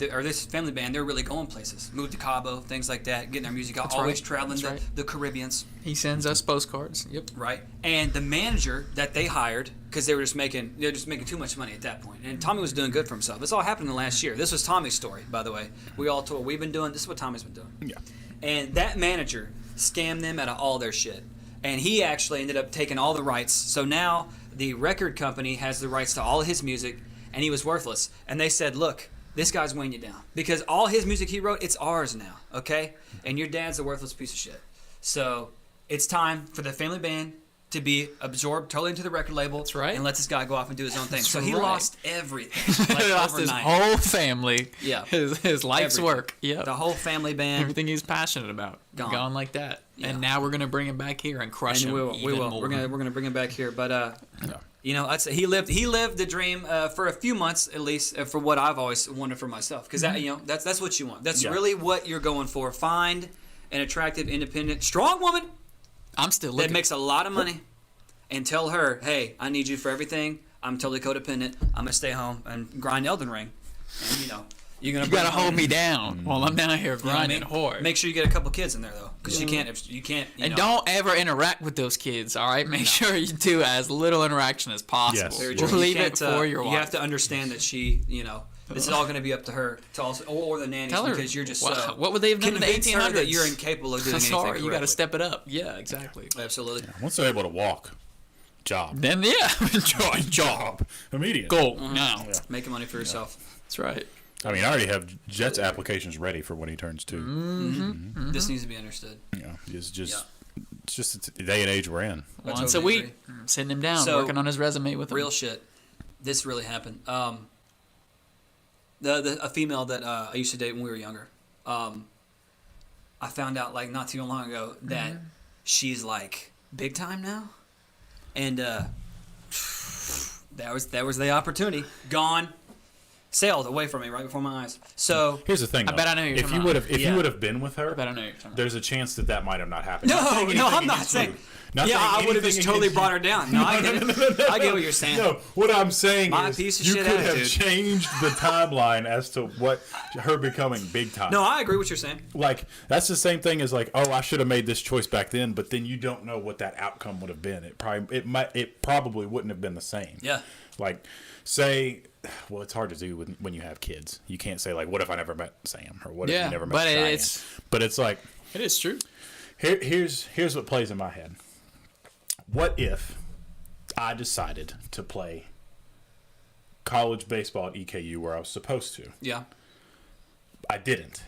they're really going places. Moved to Cabo, things like that, getting their music out, That's always right. traveling That's right. the Caribbeans, He sends us postcards. Yep. right? And the manager that they hired, because they were just making too much money at that point. And Tommy was doing good for himself. This all happened in the last year. This was Tommy's story, by the way. We've been doing this is what Tommy's been doing. Yeah. And that manager scammed them out of all their shit. And he actually ended up taking all the rights. So now the record company has the rights to all of his music, and he was worthless. And they said, look, this guy's weighing you down. Because all his music he wrote, it's ours now, okay? And your dad's a worthless piece of shit. So it's time for the family band to be absorbed totally into the record label. That's right. And let this guy go off and do his own thing. That's So he right. lost everything. Like He lost his overnight. whole family. Yeah. His life's Everything. work. Yeah. The whole family band. Everything he's passionate about. Gone. Like that. Yeah. And now we're gonna bring him back here and crush And him. we will. Even more. We're gonna bring him back here. But Yeah. I'd say he lived the dream for a few months at least for what I've always wanted for myself. Because that's what you want. That's Yeah. really what you're going for. Find an attractive, independent, strong woman I'm still that looking. makes a lot of money, and tell her, hey, I need you for everything. I'm totally codependent. I'm gonna stay home and grind Elden Ring. And you're gonna You gotta bring hold home- me down while I'm down here you know what I grinding mean? hard. Make sure you get a couple kids in there though, because you can't. And don't ever interact with those kids, all right? Make sure you do as little interaction as possible. Yes. Very We'll true. Leave You it can't, for your You wife. have to understand that she, this is all going to be up to her to also, or the nannies, Tell her, because you're just wow, what would they have done in the convince her 1800s? that you're incapable of doing anything Sorry, you got to correctly. step it up. Yeah, exactly. Absolutely. Once they're able to walk, job. Then Job. Immediate. go now. Yeah. Making money for yourself. That's right. I already have Jet's applications ready for when he turns 2. This needs to be understood. It's just the day and age we're in. I Once totally a week, agree. sitting him down, So, working on his resume with him. Real shit. This really happened. A female that I used to date when we were younger. I found out like not too long ago that she's like big time now, and that was the opportunity. Gone, sailed away from me right before my eyes. So Here's the thing. I bet I know who you're if talking you about. would have, if Yeah. you would have been with her, I bet I know what you're talking about. there's a chance that might have not happened. no, saying no, anything I'm not against saying. you. Not Yeah, saying I would have anything just totally against brought you. her down. No, I get it. I get what you're saying. No, what I'm saying My is piece of you shit could have attitude. changed the timeline as to what her becoming big time. No, I agree with what you're saying. Like that's the same thing as like, oh, I should have made this choice back then, but then you don't know what that outcome would have been. It probably wouldn't have been the same. Yeah. Like, say, well, it's hard to do when you have kids. You can't say like, what if I never met Sam or what if Yeah, you never met but Cheyenne? But it's like, It is true. here's what plays in my head. What if I decided to play college baseball at EKU where I was supposed to? Yeah. I didn't.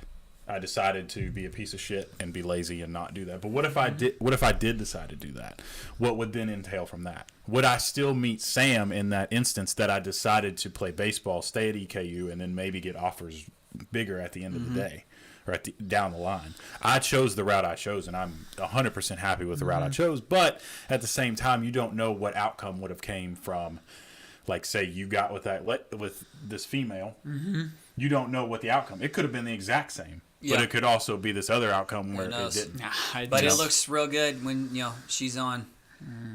I decided to be a piece of shit and be lazy and not do that. But what if I did? What if I did decide to do that? What would then entail from that? Would I still meet Sam in that instance that I decided to play baseball, stay at EKU, and then maybe get offers bigger at the end of the day or down the line? I chose the route I chose, and I'm 100% happy with the route I chose. But at the same time, you don't know what outcome would have came from. Like, say you got with this female, you don't know what the outcome. It could have been the exact same, Yeah. but it could also be this other outcome where it knows? didn't. But it just- looks real good when she's on.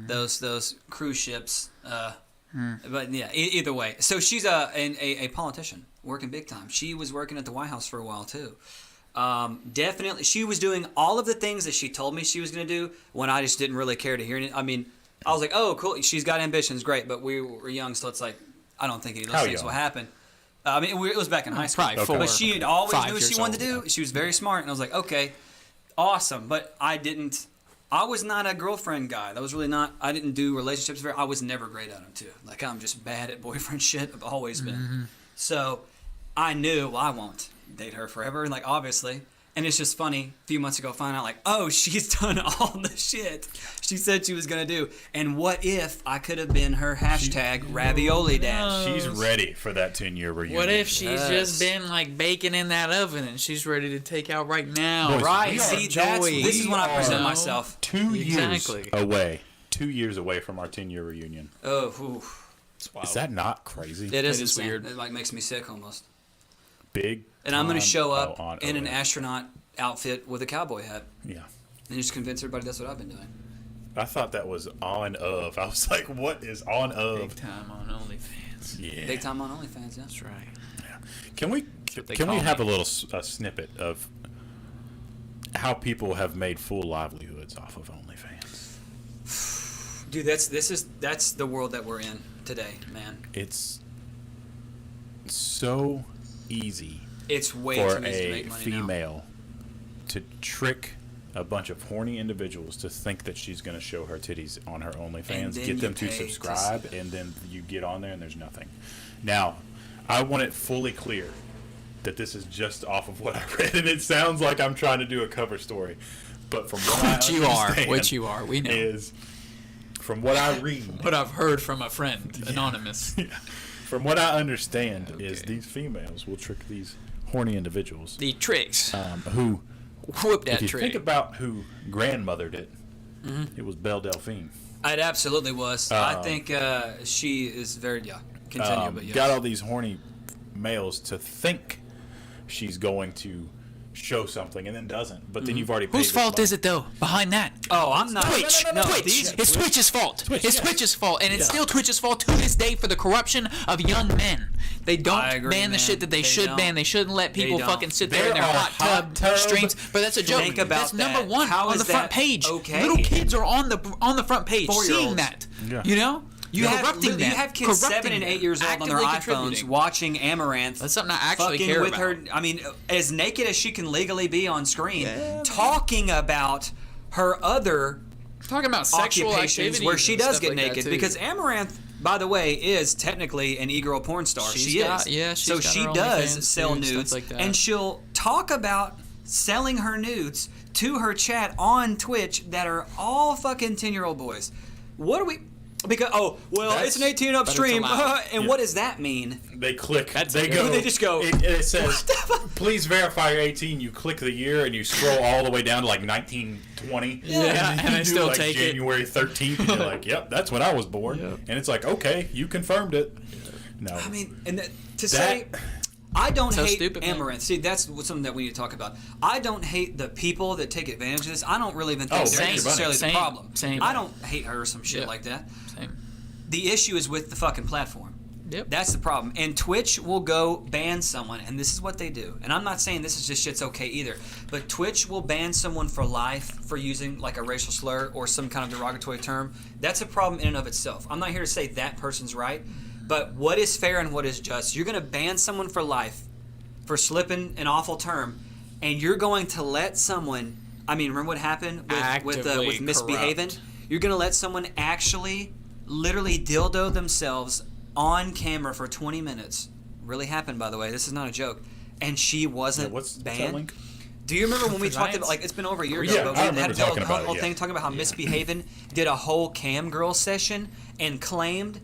those cruise ships. But yeah, either way. So she's a politician working big time. She was working at the White House for a while too. Definitely, she was doing all of the things that she told me she was going to do when I just didn't really care to hear it. I mean, I was like, oh, cool. She's got ambitions, great. But we were young, so it's like, I don't think any of those things will happen. I mean, it was back in high school. Probably 4, but she had always 5 knew what years she wanted to do. She was very smart, and I was like, okay, awesome. But I was not a girlfriend guy. That was really not. I didn't do relationships I was never great at them too. Like I'm just bad at boyfriend shit. I've always been. So I knew, well, I won't date her forever. And like obviously. And it's just funny, a few months ago, find out like, oh, she's done all the shit she said she was going to do. And what if I could have been her hashtag ravioli dad? She's ready for that 10-year reunion. What if she's just been like baking in that oven and she's ready to take out right now? Boys, right. See, this is when I present myself. 2 years away. 2 years away from our 10-year reunion. Oh, is that not crazy? It is weird. It like makes me sick almost. Big. And I'm going to show up in an astronaut outfit with a cowboy hat. Yeah. And just convince everybody that's what I've been doing. I thought that was on of. I was like, what is on of? Big time on OnlyFans. Yeah. Big time on OnlyFans, yeah. That's right. Yeah. Can we have a little snippet of how people have made full livelihoods off of OnlyFans? Dude, that's the world that we're in today, man. It's so easy. It's way for too easy to make a money female to trick a bunch of horny individuals to think that she's going to show her titties on her OnlyFans, get them to subscribe, and then you get on there and there's nothing. Now, I want it fully clear that this is just off of what I read, and it sounds like I'm trying to do a cover story, but from what which you are, we know, is from what I read, what I've heard from a friend, anonymous. Yeah. From what I understand is these females will trick these horny individuals. The tricks. Who whoop that if you trick. think about who grandmothered it, it was Belle Delphine. It absolutely was. I think she is very continue, but yes. Got all these horny males to think she's going to show something and then doesn't. But then you've already paid Whose fault money. is it though? Behind that? Oh, I'm not. Twitch. No, Twitch. It's Twitch's fault. It's Twitch's fault, and it's Yeah. still Twitch's fault to this day for the corruption of young men. They don't ban the shit that they should don't. ban. They shouldn't let people don't. fucking sit there in There their are hot tub streams. But that's a joke. Think about that's number that. one How on is the front that page. okay? Little kids are on the front page seeing 4-year-olds. that. Yeah. You know. You have kids 7 and 8 years old on their iPhones watching Amaranth. That's something I actually fucking care with about. her. I mean, as naked as she can legally be on screen, talking about her other Talking about sexual occupations activities where she and does stuff get like that, naked. too. Because Amaranth, by the way, is technically an e-girl porn star. She is. So got she her does OnlyFans sell too and stuff nudes, like that. and she'll talk about selling her nudes to her chat on Twitch that are all fucking 10-year-old boys. What do we? Because it's an 18 up but it's stream, allowed. and what does that mean? They click. They just go. It says, "Please verify you're 18." You click the year, and you scroll all the way down to like 1920. Yeah, and, and they you do still like take it. January 13th, and you're like, "Yep, that's when I was born." Yep. And it's like, "Okay, you confirmed it." No, I mean, and say. I don't So hate stupid, man. Amaranth. See, that's something that we need to talk about. I don't hate the people that take advantage of this. I don't really even think they're necessarily the problem. I don't hate her or some shit like that. Same. The issue is with the fucking platform. Yep. That's the problem. And Twitch will go ban someone, and this is what they do. And I'm not saying this is just shit's okay either, but Twitch will ban someone for life for using like a racial slur or some kind of derogatory term. That's a problem in and of itself. I'm not here to say that person's right, but what is fair and what is just? You're going to ban someone for life for slipping an awful term, and you're going to let someone, I mean, remember what happened with misbehaving? You're going to let someone actually literally dildo themselves on camera for 20 minutes. Really happened, by the way. This is not a joke. And she wasn't banned. that link? Do you remember when we talked about, like, it's been over a year ago, Yeah, but I we had remember a talking about whole it, thing talking about how Misbehaving did a whole cam girl session and claimed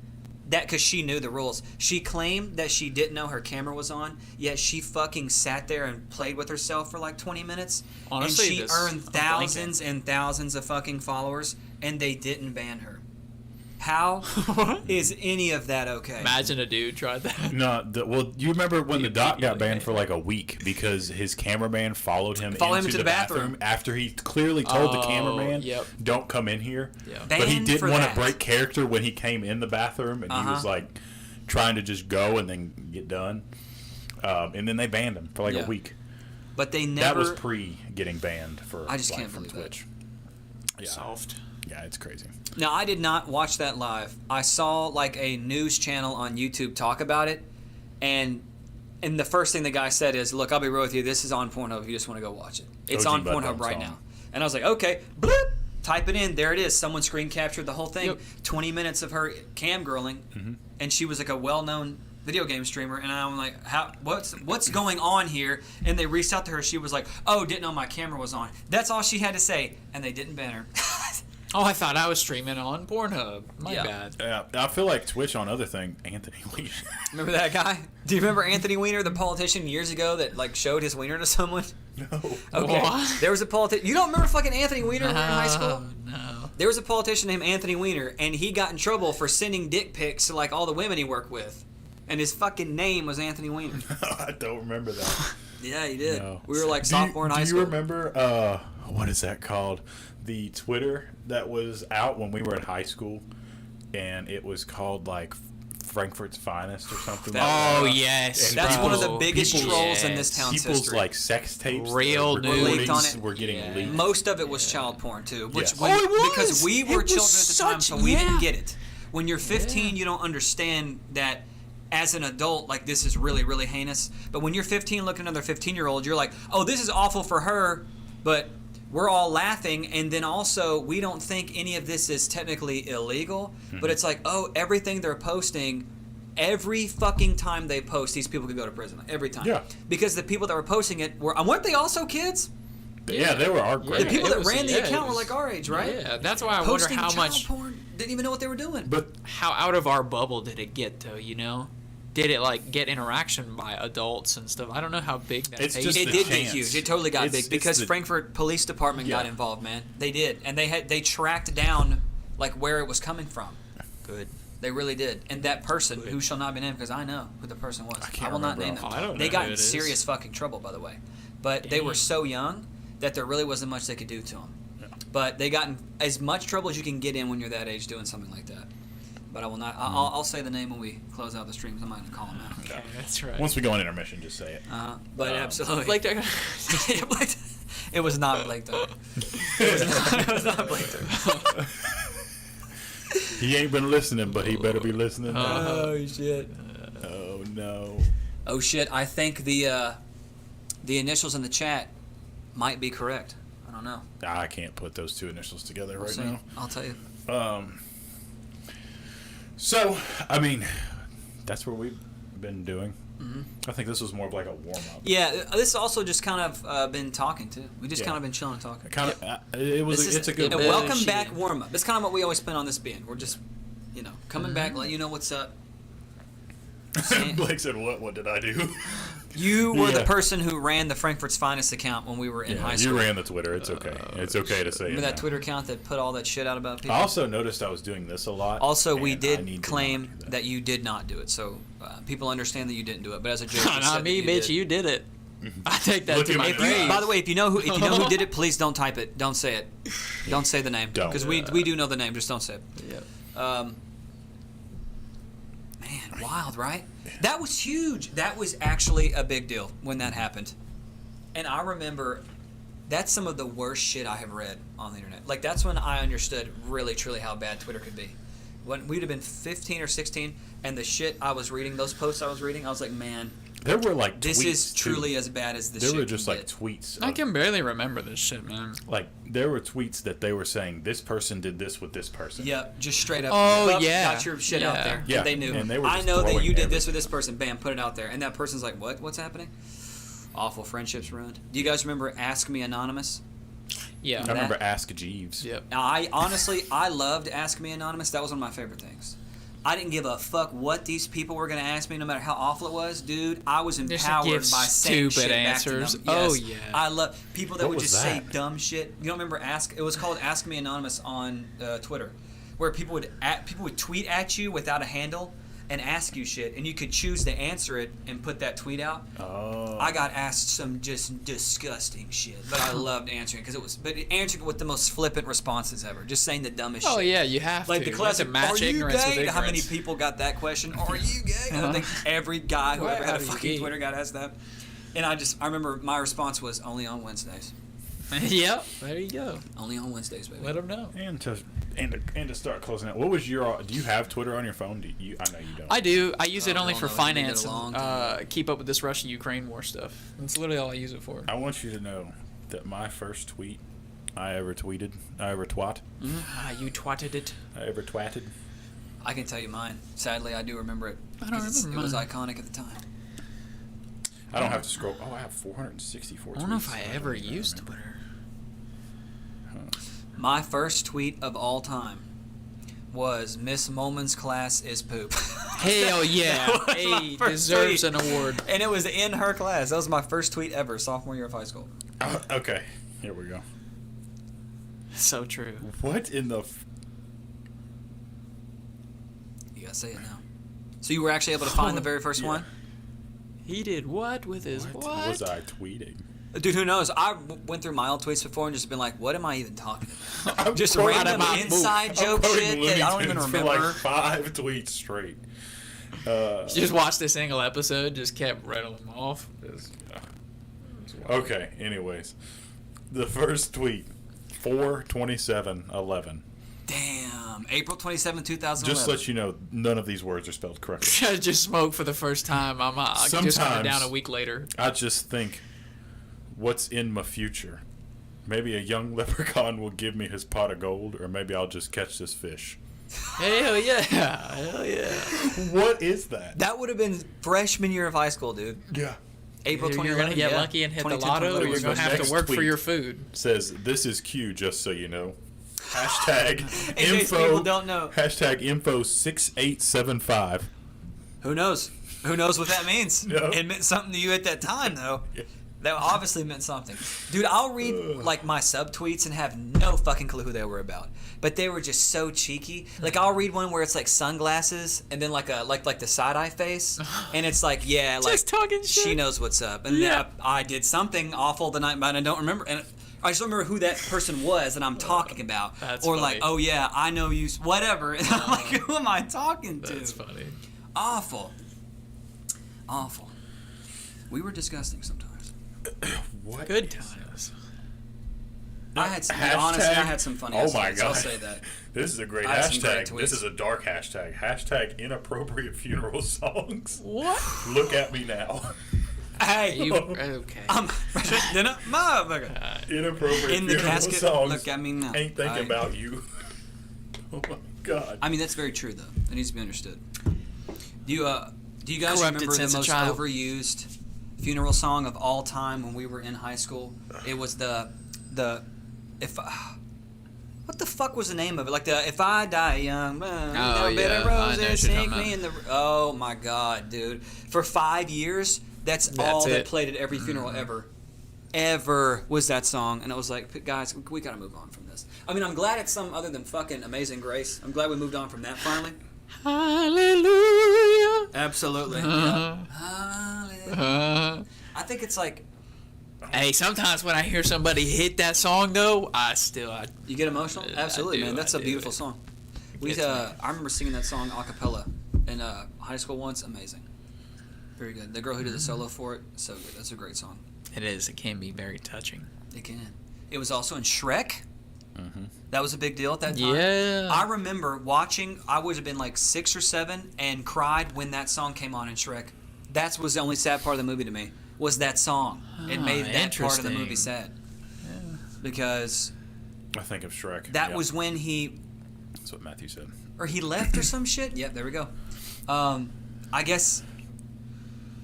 that, because she knew the rules, she claimed that she didn't know her camera was on, yet she fucking sat there and played with herself for like 20 minutes. Honestly, and she earned thousands and thousands of fucking followers, and they didn't ban her. How is any of that okay? Imagine a dude tried that. No, well, you remember when the doc got banned okay. for like a week because his cameraman followed him into the bathroom after he clearly told the cameraman, "Don't come in here." Yeah. But he didn't want to that. break character when he came in the bathroom, and he was like trying to just go and then get done. And then they banned him for like a week. But they never. That was pre getting banned for. I just like, can't from believe Twitch. that. Yeah. Soft. Yeah, it's crazy. Now, I did not watch that live. I saw like a news channel on YouTube talk about it, and the first thing the guy said is, "Look, I'll be real with you. This is on Pornhub if you just want to go watch it. It's OG on Bud Pornhub Bum's right on. now." And I was like, "Okay, bloop, type it in. There it is. Someone screen captured the whole thing. Yep. 20 minutes of her cam girling, and she was like a well-known video game streamer." And I'm like, "How? What's going on here?" And they reached out to her. She was like, "Oh, didn't know my camera was on." That's all she had to say, and they didn't ban her. Oh, I thought I was streaming on Pornhub. My bad. Yeah, I feel like Twitch on other thing. Anthony Lee. Remember that guy? Do you remember Anthony Weiner, the politician years ago that like showed his wiener to someone? No. Okay. What? There was a politician. You don't remember fucking Anthony Weiner in high school? No. There was a politician named Anthony Weiner, and he got in trouble for sending dick pics to like all the women he worked with, and his fucking name was Anthony Weiner. I don't remember that. Yeah, he did. No. We were like sophomore in high Do school. you remember what is that called? The Twitter that was out when we were in high school, and it was called like Frankfurt's Finest or something. Oh, like that. yes. And That's one of the people's- biggest people's- trolls in this town's People's history. like sex tapes, Real the nudes. recordings Leaked on it. were getting leaked. Most of it was child porn too, which Yes. when, Oh, it was! because we were It was children at the time, such- so we didn't yeah. get it. When you're 15, you don't understand that as an adult, like this is really, really heinous. But when you're 15, looking at another 15-year-old, you're like, oh, this is awful for her, but we're all laughing, and then also we don't think any of this is technically illegal, but it's like, oh, everything they're posting, every fucking time they post, these people could go to prison. Every time. Yeah. Because the people that were posting it weren't they also kids? Yeah, they were our The grade. people it that was- ran the yeah, it account were was- like our age, right? Yeah, that's why I Posting wonder how child much, porn, didn't even know what they were doing. But how out of our bubble did it get though? You know, did it like get interaction by adults and stuff? I don't know how big that. It's page just is. it the did get chance. huge. It totally got It's- big because it's the- Frankfurt Police Department got Yeah. involved, man. They did, and they tracked down like where it was coming from. Good. They really did. And that person, who shall not be named because I know who the person was. can't will not remember name off them. the I don't They know got who in it is. serious fucking trouble, by the way. But they were Dang. so young that there really wasn't much they could do to them. But they got in as much trouble as you can get in when you're that age doing something like that. But I will not. I'll say the name when we close out the streams. I'm not going to call them out. Okay, that's right. once we go on intermission, just say it. But absolutely. Like that. It was not Blake though. It was not Blake though. He ain't been listening, but he better be listening. now. Oh shit. Oh no. Oh shit. I think the initials in the chat might be correct. I don't know. I can't put those two initials together We'll right see. now. I'll tell you. So, I mean, that's what we've been doing. I think this was more of like a warm up. Yeah, this also just kind of been talking too. We just Yeah. kind of been chilling and talking. Kind of, it was. This It's a is good. a bit. welcome Shit. back warm up. That's kind of what we always plan on this being. We're just, coming back, let you know what's up. Blake said, "What? What did I do?" You were the Yeah. person who ran the Frankfurt's Finest account when we were in high you school. ran the Twitter. It's okay. It's okay to say. Remember it that now. Twitter account that put all that shit out about people? I also noticed I was doing this a lot. Also, we and I need did to claim not do that you did not do it, so people understand that you didn't do it. But as a joke, you said Not that me, you bitch. did. You did it. I take that Look to at my me. If you, grave. by the way, if you know who did it, please don't type it. Don't say it. Don't say the name. Don't. Because we do know the name. Just don't say it. Yep. Man, wild, right? That was huge. That was actually a big deal when that happened. And I remember that's some of the worst shit I have read on the internet. Like, that's when I understood really, truly how bad Twitter could be. When we'd have been 15 or 16, and the shit I was reading, those posts I was reading, I was like, man, There were like this tweets, is too. truly as bad as this There shit were just can like get. tweets. I of- can barely remember this shit, man. like there were tweets that they were saying this person did this with this person. Yep, just straight up. Oh, Bup, yeah. got your shit out Yeah. there. Yeah, And they knew. and they were I just know that throwing you did this with everything. this person. Bam, put it out there. And that person's like, what? What's happening? Awful friendships ruined. Do you guys remember Ask Me Anonymous? Yeah. I remember Ask Jeeves. Yep. Now, I loved Ask Me Anonymous. That was one of my favorite things. I didn't give a fuck what these people were going to ask me, no matter how awful it was, dude. I was Just empowered by give saying stupid shit answers. back to them. Oh, Yes. yeah. I love people that What would was just say that? dumb shit. You don't remember It was called Ask Me Anonymous on Twitter, where people would tweet at you without a handle and ask you shit, and you could choose to answer it and put that tweet out. Oh. I got asked some just disgusting shit, but I loved answering but answering with the most flippant responses ever, just saying the dumbest shit. Oh yeah, you have like to. the You classic, have to match are you ignorance with gay? ignorance. How many people got that question? Are you gay? I think every guy who ever had a Are you fucking gay? Twitter got asked that. And I remember my response was only on Wednesdays. Yep, there you go. Only on Wednesdays, baby. Let them know. And to start closing out, what was your? Do you have Twitter on your phone? I know you don't. I do. I use it only well, for no, we finance did a long and keep up with this Russia-Ukraine war stuff. That's literally all I use it for. I want you to know that my first tweet I ever twat, You twatted it. I ever twatted. I can tell you mine. Sadly, I do remember it. I don't 'cause remember It was mine. iconic at the time. I don't have to scroll. Oh, I have 464 tweets. I don't know if I ever don't used remember. Twitter. My first tweet of all time was Miss Molman's class is poop. Hell yeah. That was my Hey, first deserves tweet. an award. And it was in her class. That was my first tweet ever, sophomore year of high school. Okay, here we go. So true. What in the? You gotta say it now. So you were actually able to find the very first Yeah. one? He did what with his what? was I tweeting? Dude, who knows? I went through my old tweets before and just been like, what am I even talking about? I'm Just quoting- random I'm inside joke quoting shit Looney that I don't even Tunes remember. for like 5 tweets straight. Just watched this single episode, just kept rattling them off. Okay, anyways. The first tweet, 4/27/11. Damn. April 27, 2011. Just to let you know, none of these words are spelled correctly. I just smoked for the first time. I just got it Sometimes- down a week later. I just think, what's in my future? Maybe a young leprechaun will give me his pot of gold, or maybe I'll just catch this fish. Hell yeah. Hell yeah. What is that? That would have been freshman year of high school, dude. Yeah. April You're 2011. going to get yeah. lucky and hit the 2010, lotto, or 2011 you're was going to my have next to work for tweet. your food. Says, this is Q, just so you know. Hashtag In case people info. don't know. Hashtag info 6875. Who knows? Who knows what that means? No. It meant something to you at that time, though. Yeah. That obviously meant something. Dude, I'll read like my subtweets and have no fucking clue who they were about. But they were just so cheeky. Like I'll read one where it's like sunglasses and then like the side eye face, and it's like like Just talking shit. she knows what's up. And Yeah. I did something awful the night, but I don't remember. And I just don't remember who that person was that I'm talking about. That's or funny. like, oh yeah, I know you. Whatever. And I'm like, who am I talking to? That's funny. Awful. Awful. We were disgusting sometimes. What? Good times. I had some, Hashtag- honestly, I had some funny Oh ass my tweets, I'll god. say that. This is a great I had some great hashtag. This tweets. is a dark hashtag. Hashtag inappropriate funeral songs. What? Look at me now. Hey, You, okay. I'm motherfucker. Inappropriate In the funeral casket, songs. look at me now. Ain't thinking I- about you. Oh my god. I mean, that's very true, though. It needs to be understood. Do you guys Corrupted remember the sense of most child. overused funeral song of all time when we were in high school? It was what the fuck was the name of it? Like the "If I Die Young," yeah, bitter I know what roses you're sink talking me in the. Oh my god, dude! For 5 years, that's all that it. played at every funeral ever was that song, and it was like, guys, we gotta move on from this. I mean, I'm glad it's something other than fucking Amazing Grace. I'm glad we moved on from that finally. Hallelujah. Absolutely. Uh-huh. Hallelujah. I think it's like Hey, sometimes when I hear somebody hit that song, though, I you get emotional. Absolutely, do, man. That's I a do. beautiful song. Gets me. I remember singing that song a cappella in high school once. Amazing. Very good. The girl who did the solo for it, so good. That's a great song. It is. It can be very touching. It can. It was also in Shrek. Mm-hmm. That was a big deal at that time. Yeah. I remember watching, I would have been like 6 or 7 and cried when that song came on in Shrek. That was the only sad part of the movie to me, was that song. It made that part of the movie interesting. sad. Because I think of Shrek. that Yeah. was when That's what Matthew said. he left or some shit. Yeah, there we go. I guess,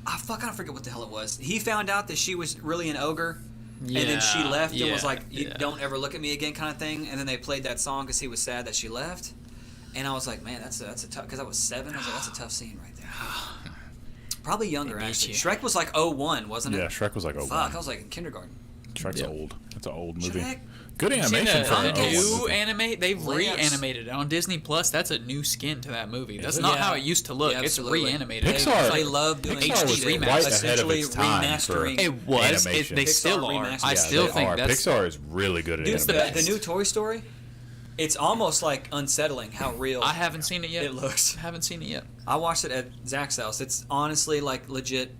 I don't forget what the hell it was. He found out that she was really an ogre. And then she left and was like, you don't ever look at me again kind of thing. And then they played that song because he was sad that she left. And I was like, man, that's a tough, because I was 7. I was like, that's a tough scene right there. Probably younger, They beat actually. you. Shrek was like 01, wasn't it? Yeah, Shrek was like, oh, Fuck, I was like in kindergarten. Shrek's old. It's an old movie. Shrek. Good animation for the an old new movie. animate. They've Lance. reanimated it on Disney Plus. That's a new skin to that movie. That's it? not Yeah. how it used to look. Yeah, it's absolutely. reanimated. Pixar- They love doing Pixar was HD remastered. Right ahead of essentially its time remastering. It was. Animation. They Pixar still are. remastered. I Yeah, still they think are. that's Pixar is really good at Dude, animation. the new Toy Story, it's almost like unsettling how real I haven't seen it yet. it looks. I haven't seen it yet. I watched it at Zach's house. It's honestly like legit.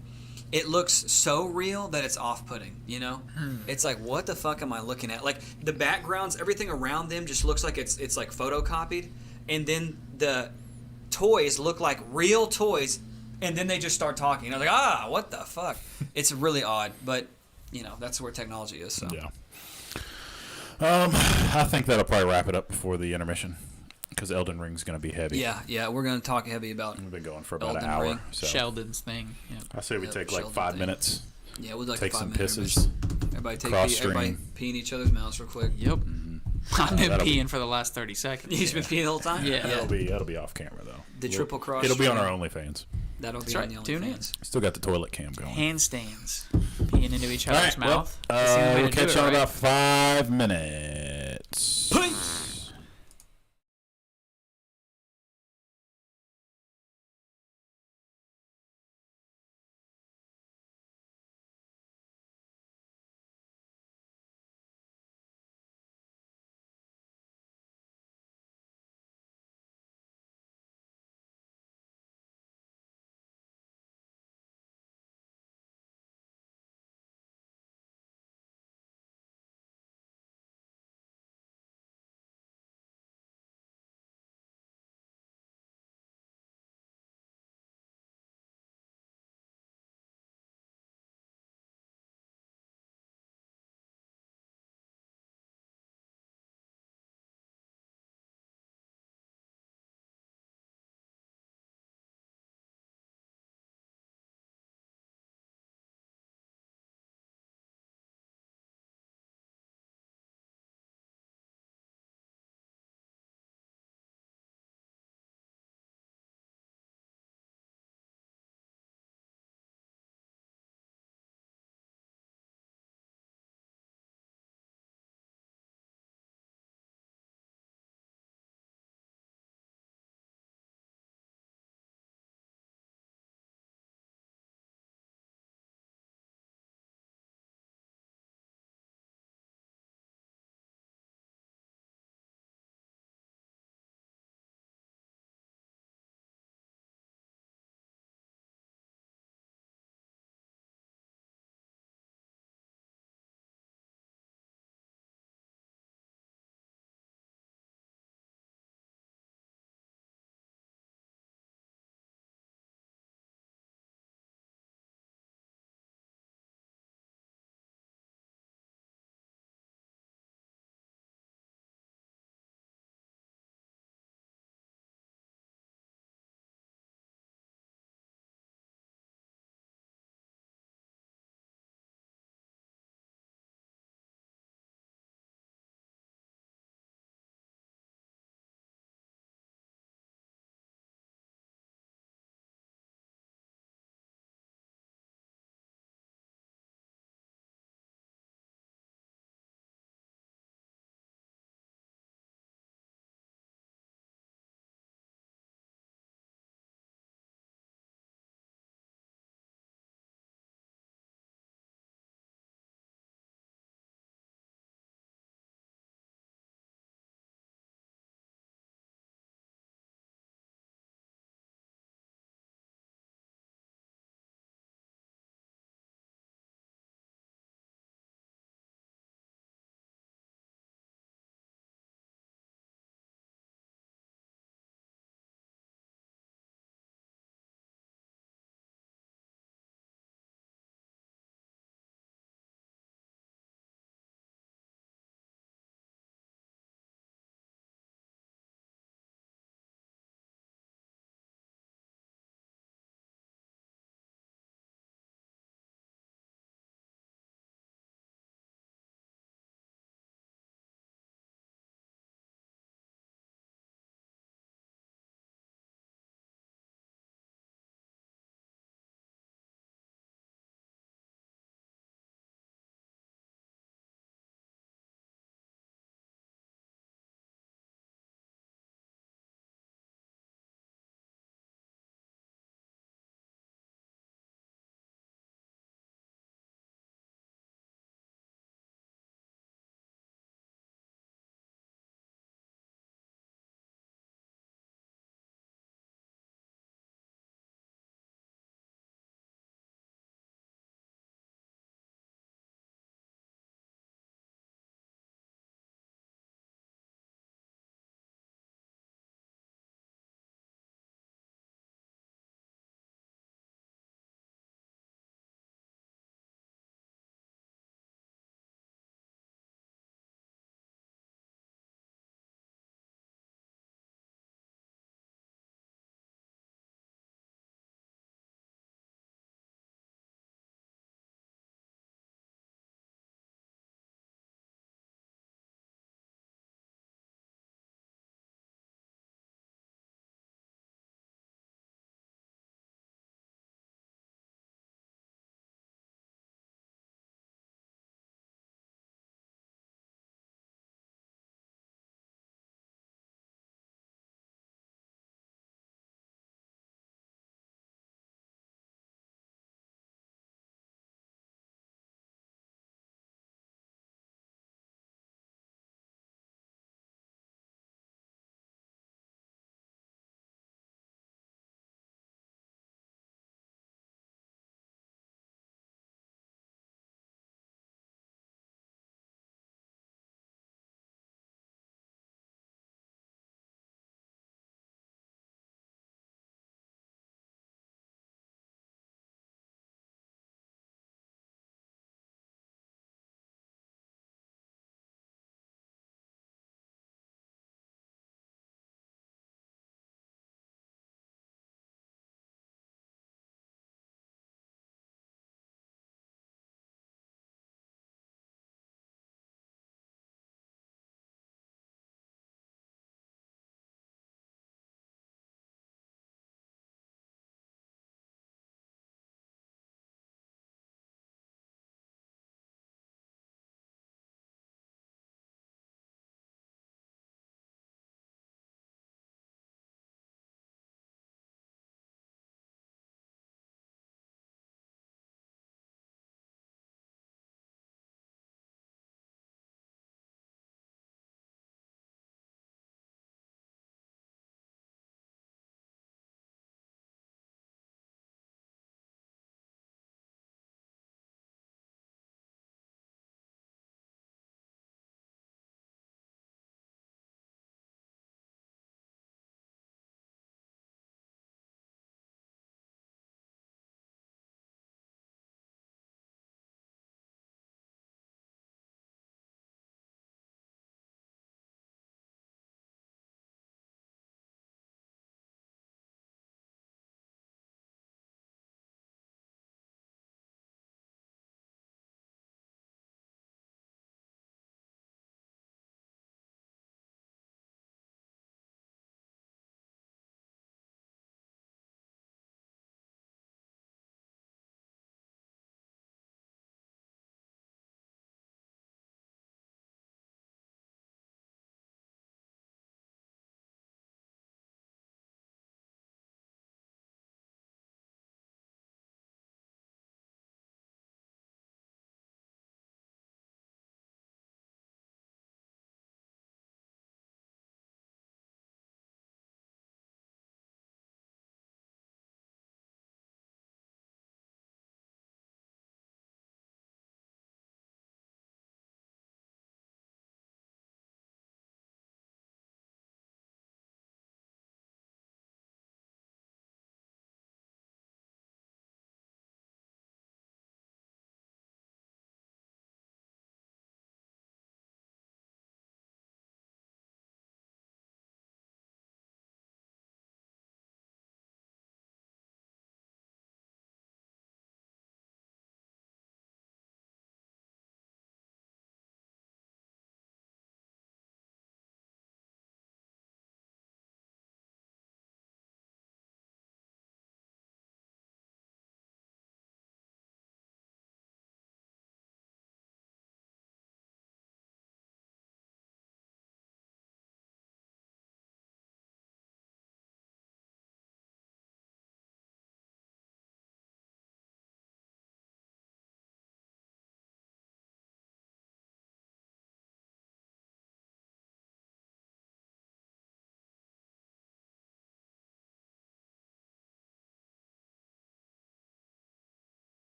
It looks so real that it's off-putting, you know? It's like, what the fuck am I looking at? Like, the backgrounds, everything around them just looks like it's like photocopied. And then the toys look like real toys. And then they just start talking. I was like, what the fuck? It's really odd. But, you know, that's where technology is. So. Yeah. I think that'll probably wrap it up before the intermission. Because Elden Ring's going to be heavy. Yeah, we're going to talk heavy about We've been going for about Elden an hour. Ring. So Sheldon's thing. Yeah. I say we Yeah, take like Sheldon 5 thing. minutes. Yeah, we'd like Take a some 5-minute pisses. intermission. Everybody take everybody pee in each other's mouths real quick. Yep. I've been that'll peeing be- for the last 30 seconds. He's been peeing the whole time? Yeah. That'll be off camera though. The triple cross It'll be on stream. our OnlyFans. That'll be That's on right. the Tune in. OnlyFans. Still got the toilet cam going. Handstands. Peeing into each All other's right, well, mouth. That's the only way we'll to do catch it, you in right? about 5 minutes. Peace.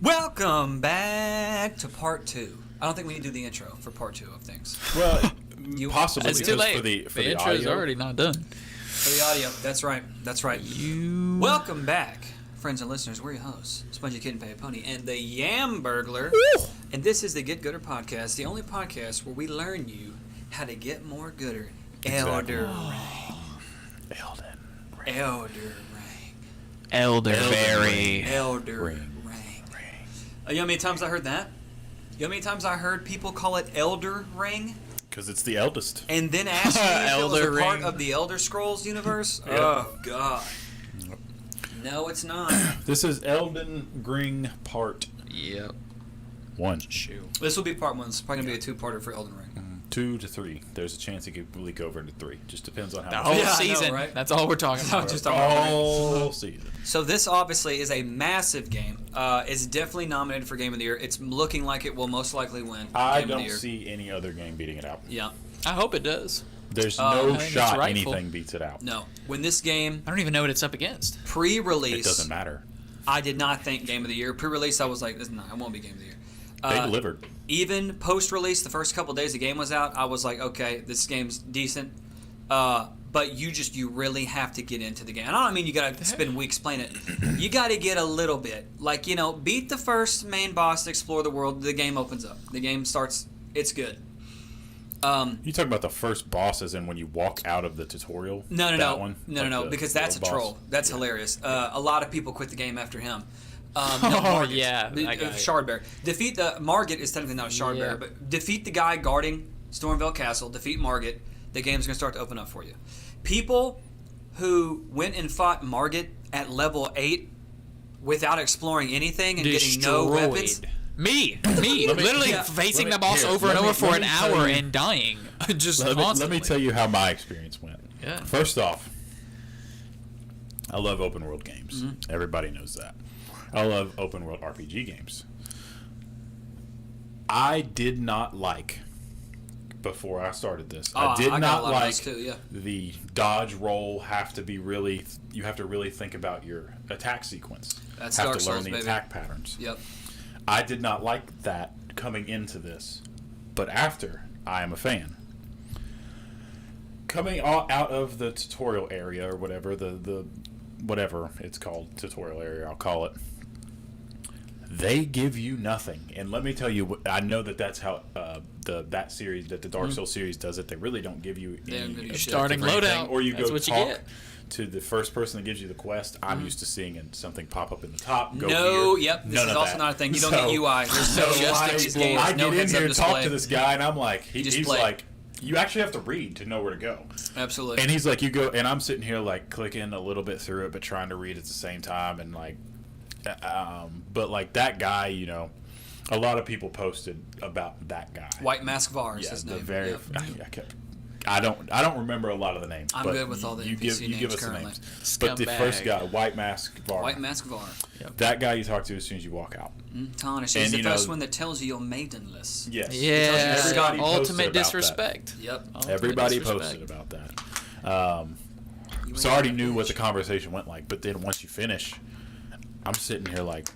Welcome back to part 2. I don't think we need to do the intro for part 2 of things. Well, possibly It's because too late. for the intro is audio. already not done. For the audio, that's right. That's right. Welcome back, friends and listeners. We're your hosts, Spongy Kid and Pay Pony, and the Yam Burglar. And this is the Get Gooder podcast, the only podcast where we learn you how to get more gooder. Exactly. Elder Ring. Elder Ring. Elderberry. Elder Ring. You know how many times I heard that? You know how many times I heard people call it Elder Ring? Because it's the eldest. And then ask me if it was a Elder part Ring. of the Elder Scrolls universe? Yep. Oh, God. No, it's not. This is Elden Ring Part Yep. 1. Shoot. This will be part 1. It's probably going to be a 2-parter for Elden Ring. 2 to 3. There's a chance it could leak over into 3. Just depends on The how whole much. Yeah, I know, season. right? That's all we're talking about. Just talking about All season. So this obviously is a massive game. It's definitely nominated for Game of the Year. It's looking like it will most likely win I Game of the don't Year. see any other game beating it out. Yeah. I hope it does. There's I no think it's shot rightful. anything beats it out. No. When this game I don't even know what it's up against. pre-release, It doesn't matter. I did not think Game of the Year. Pre-release, I was like, this, no, it won't be Game of the Year. They delivered. Even post-release, the first couple days the game was out, I was like, okay, this game's decent. But you really have to get into the game. And I don't mean you got to spend weeks playing it. You got to get a little bit. Like, beat the first main boss, explore the world, the game opens up. The game starts, it's good. You talk about the first boss as in when you walk out of the tutorial? No, That one? no, Like the because that's a little boss? troll. That's hilarious. A lot of people quit the game after him. Yeah, I got it. Shardbear. Defeat the Margit is technically not a Shardbear, Yeah. but defeat the guy guarding Stormvale Castle. Defeat Margit. The game's gonna start to open up for you. People who went and fought Margit at level 8 without exploring anything and getting no weapons. Me, Let me- literally yeah. facing Let the me- boss here, over let and me- over for let an me tell hour you- and dying, just Let constantly. me tell you how my experience went. Yeah. First off, I love open world games. Mm-hmm. Everybody knows that. I love open world RPG games. I did not like, before I started this, I did got not a lot of like those too, yeah. the dodge roll have to be really, you have to really think about your attack sequence. That's have Dark to learn Souls, the baby. attack patterns. Yep. I did not like that coming into this, but after, I am a fan. Coming out of the tutorial area or whatever, the whatever it's called, tutorial area, I'll call it. They give you nothing, and let me tell you, I know that's how that series, that the Dark Souls series does it. They really don't give you They don't give you any shit. Starting objective or loadout, anything, or you that's go what you talk get. to the first person that gives you the quest. I'm used to seeing something pop up in the top. Go No, here. yep. This None is of also that. not a thing. You don't So- get UI. There's no so just in these games. I no get in heads-up here and talk display. to this guy, and I'm like, just he's play. like, you actually have to read to know where to go. Absolutely. And he's like, you go, and I'm sitting here like clicking a little bit through it, but trying to read at the same time, and like, but like that guy, a lot of people posted about that guy. White Mask Var is Yeah, his the name. very. Yep. I don't remember a lot of the names. I'm but good with all the you NPC give names us currently. the names. But the Scumbag. first guy, White Mask Var. White Mask Var. That guy you talk to as soon as you walk out. Tarnish. And, He's the you know- first one that tells you you're maidenless. Yes. tells Yeah, you Everybody posted ultimate about that. disrespect. Yep. Ultimate Everybody disrespect. posted about that. You So I ain't already that knew what bitch. the conversation went like, but then once you finish, I'm sitting here like,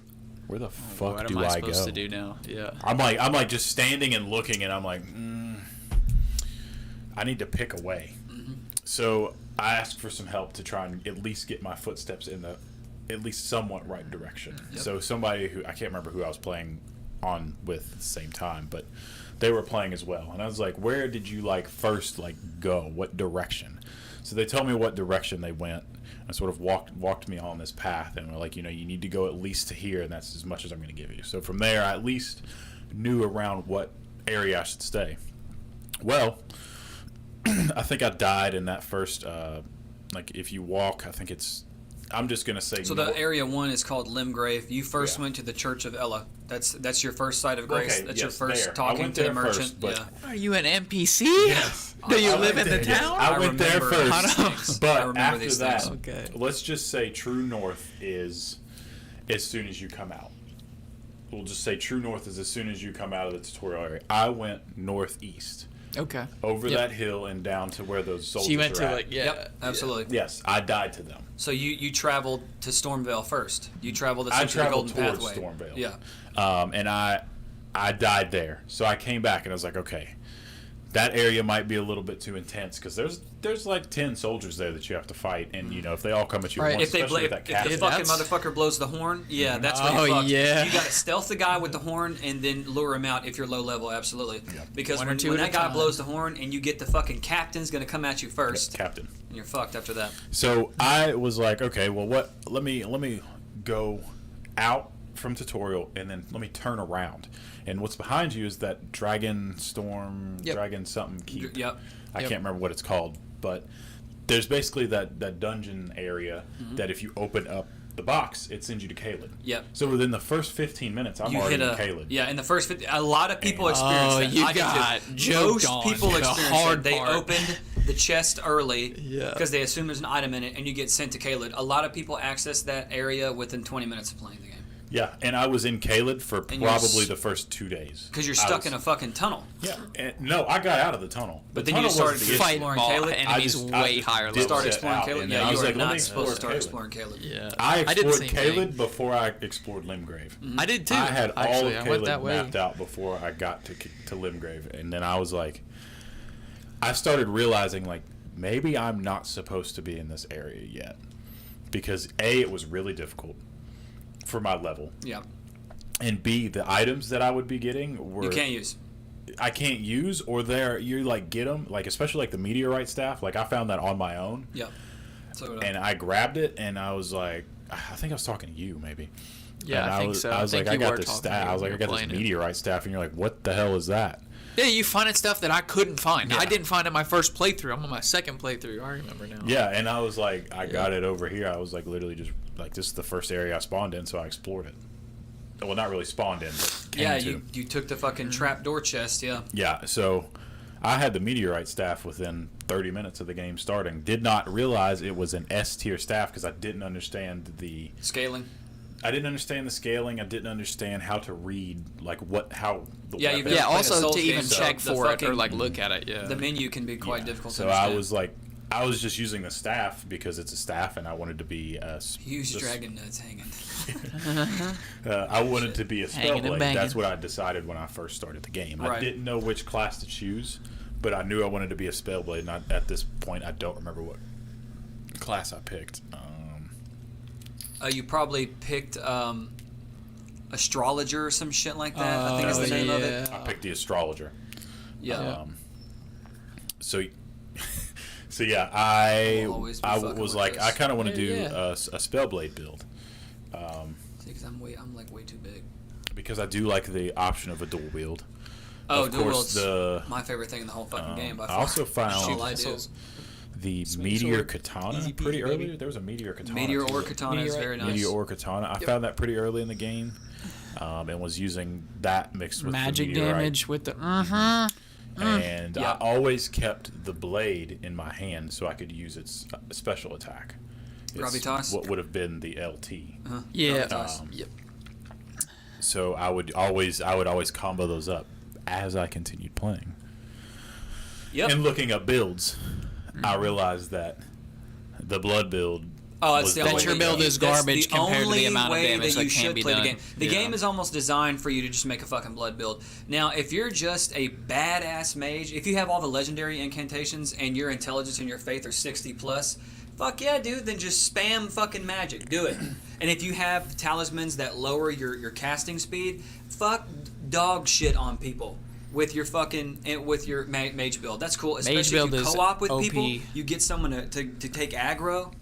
where the fuck What do am I I supposed go? to do now? Yeah. I'm like just standing and looking, and I'm like, I need to pick a way. So I asked for some help to try and at least get my footsteps in the at least somewhat right direction. Yep. So somebody who, I can't remember who I was playing on with at the same time, but they were playing as well, and I was like, where did you first go? What direction? So they told me what direction they went, and sort of walked me on this path, and were like, you need to go at least to here, and that's as much as I'm going to give you. So from there, I at least knew around what area I should stay. Well, I think I died in that first, if you walk, I think I'm just going to say. So the area 1 is called Limgrave. You first Yeah. went to the Church of Ella. That's your first site of grace. Okay, that's yes, your first there. I talking went to the there merchant. first, but- yeah. Are you an NPC? Yes. Do you I live went in the there. town? I went there remember first. these things. I But remember after these that, things. Okay. let's just say True North is as soon as you come out. We'll just say True North is as soon as you come out of the tutorial area. I went northeast. Okay. over Yep. that hill and down to where those soldiers So you went are to at. like Yep, absolutely. Yes, I died to them. So you traveled to Stormvale first. You traveled I essentially the traveled Golden towards Pathway. Stormvale. Yeah. And I died there. So I came back and I was like, okay, that area might be a little bit too intense because there's like 10 soldiers there that you have to fight, and you know if they all come at you at Right. once, If they especially if, with that if the captain. fucking That's- motherfucker blows the horn, yeah, that's when Oh, you're fucked. yeah. You got to stealth the guy with the horn and then lure him out if you're low level, absolutely. Yeah. Because One or when two that at a guy time. blows the horn and you get the fucking captain's going to come at you first, Captain. and you're fucked after that. So I was like, okay, well, what? Let me go out from tutorial and then let me turn around. And what's behind you is that Dragon Storm, Yep. Dragon something keep. Yep. I Yep. can't remember what it's called, but there's basically that dungeon area that if you open up the box, it sends you to Caelid. Yep. So within the first 15 minutes, I'm You already hit in Caelid. yeah, in the first 50, a lot of people experience that. you I did too. got joked Most on people the experience hard that. They part. opened the chest early Yeah. because they assume there's an item in it, and you get sent to Caelid. A lot of people access that area within 20 minutes of playing the game Yeah, and I was in Caelid for And you're probably the first 2 days. because you're I stuck was- in a fucking tunnel. Yeah, and, no, I got out of the tunnel. But The then you tunnel wasn't started the issue. Fighting exploring all Caelid? enemies I way just higher did level. Start set exploring out, Caelid. and Yeah, then I you was are like, let not me supposed to explore start Caelid. exploring Caelid. Yeah. I did the explored same Caelid thing. before I explored Limgrave. I did too. I had all Actually, of I went that Caelid way. mapped out before I got to Limgrave, and then I was like, I started realizing like maybe I'm not supposed to be in this area yet, because A, it was really difficult for my level, Yeah, and B, the items that I would be getting were you can't use. I can't use, or you like get them, like especially like the meteorite staff. Like I found that on my own, Yeah. So and I grabbed it, and I was like, I think I was talking to you maybe. Yeah, And I think was, so. I was think like, I you got were this talking staff. to I was me like, I when got you this were playing it. meteorite staff, and you're like, what the hell is that? Yeah, you finding stuff that I couldn't find. Yeah. I didn't find it my first playthrough. I'm on my second playthrough. I remember now. Yeah, and I was like, I got it over here. I was like, literally just like, this is the first area I spawned in, so I explored it. Well, not really spawned in, but came yeah, to. you took the fucking trap door chest. Yeah. Yeah, so I had the meteorite staff within 30 minutes of the game starting. Did not realize it was an S tier staff because I didn't understand the Scaling. I didn't understand the scaling. I didn't understand how to read like how the Yeah, weapon. you've never Yeah, played a also Souls to game, even so check the for it or fucking- like look at it. Yeah. The menu can be quite difficult So to understand. I was like, I was just using the staff because it's a staff, and I wanted to be a Huge dragon nuts hanging. I wanted to be a Hanging and spellblade. banging. That's what I decided when I first started the game. Right. I didn't know which class to choose, but I knew I wanted to be a spellblade. And at this point, I don't remember what class I picked. You probably picked astrologer or some shit like that. I think is the Oh, name of it. I picked the astrologer. Yeah. So, so yeah, I I'll always be I fucking was with like, this. I kind of want to do Yeah. a spellblade build Because I'm like way too big. because I do like the option of a dual wield. Oh, Of dual course, wield's my favorite thing in the whole fucking game. By I far. also found All I do. the Swing meteor sword. katana Easy pretty peasy, early. baby. There was a meteor katana. Meteor too. or katana is very nice. Meteor or katana. I found that pretty early in the game, and was using that mixed with Magic the meteorite. damage with the. And Yeah. I always kept the blade in my hand so I could use its special attack. It's Gravitas? what would have been the LT. Yeah. Gravitas. Yep. So I would always combo those up as I continued playing. Yep. And looking up builds, I realized that the blood build. Oh, that's was the the only way your to build go. is garbage That's compared to the amount of only way damage that that you can should be play done. the game. The Yeah. game is almost designed for you to just make a fucking blood build. Now, if you're just a badass mage, if you have all the legendary incantations and your intelligence and your faith are 60 plus, fuck yeah, dude, then just spam fucking magic. Do it. And if you have talismans that lower your casting speed, fuck dog shit on people. With your fucking with your mage build, that's cool. Especially build if you is co-op with OP. people, you get someone to take aggro,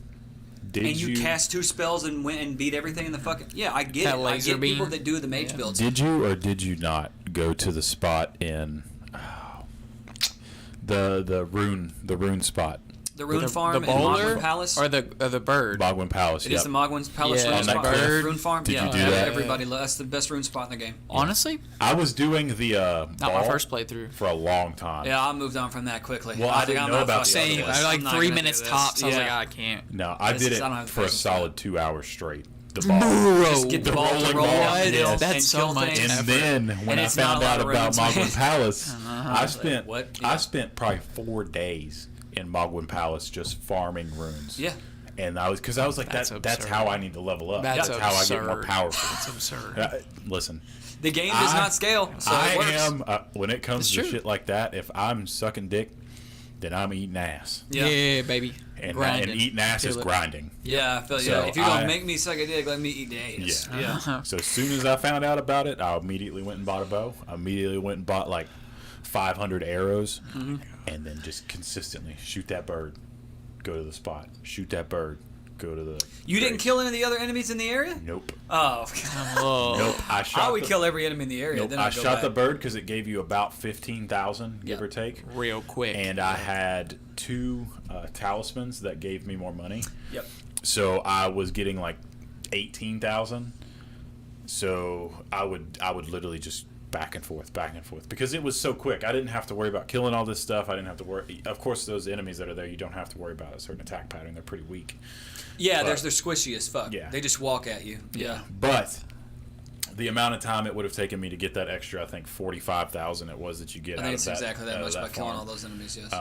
and you cast 2 spells and win and beat everything in the fucking. Yeah, I get That it. I laser get people beam. that do the mage Yeah. builds. Did you or did you not go to the spot in the rune spot? The rune The farm in bowler Mogwin Palace. or the bird. Bogwin Palace. It is the Mogwin's Palace Yeah, rune on that spot. cliff. Rune farm. Did yeah, you do that? Everybody, that's the best rune spot in the game. Honestly, I was doing the not my ball first playthrough. for a long time. Yeah, I moved on from that quickly. Well, I was like, didn't I'm know not about the fucking other Same. doing ones. this. I I'm like not 3 gonna minutes do this. tops. I was Yeah. like, I can't. No, I This did is- it I don't have the for a patience for that. solid 2 hours straight. the ball. Just get the ball to roll ball. up the hill That's and so kill much things. And then when And I it's not found a lot out of about runes. Mogwin Palace, What? I spent probably 4 days in Mogwin Palace just farming runes. Yeah. And I was like That's that's absurd. how I need to level up. That's how I get more absurd. powerful. That's absurd. Listen, The game does not scale, so I it works. am when it comes It's to true. shit like that. If I'm sucking dick, then I'm eating ass. Yeah, baby. And Grinding. eating ass is Feel it. grinding. Yeah, I feel So If you're going I- to make me suck a dick, let me eat ass. Yeah. So as soon as I found out about it, I immediately went and bought a bow. I immediately went and bought like 500 arrows, and then just consistently shoot that bird, go to the spot, shoot that bird, go to the. You didn't grave. kill any of the other enemies in the area? Nope. Oh, Oh. Nope. I would kill every enemy in the area. Nope. Then I I'd go shot back. the bird because it gave you about 15,000, give Yep. or take. Real quick. And I had 2 talismans that gave me more money. Yep. So I was getting like 18,000. So I would literally just back and forth because it was so quick. I didn't have to worry about killing all this stuff. I didn't have to worry. Of course, those enemies that are there, you don't have to worry about a certain attack pattern. They're pretty weak. Yeah, But- they're squishy as fuck. Yeah. They just walk at you. Yeah. But the amount of time it would have taken me to get that extra, I think 45,000 it was that you get I out think of it's that. exactly that out of much that by killing farm. all those enemies, yes.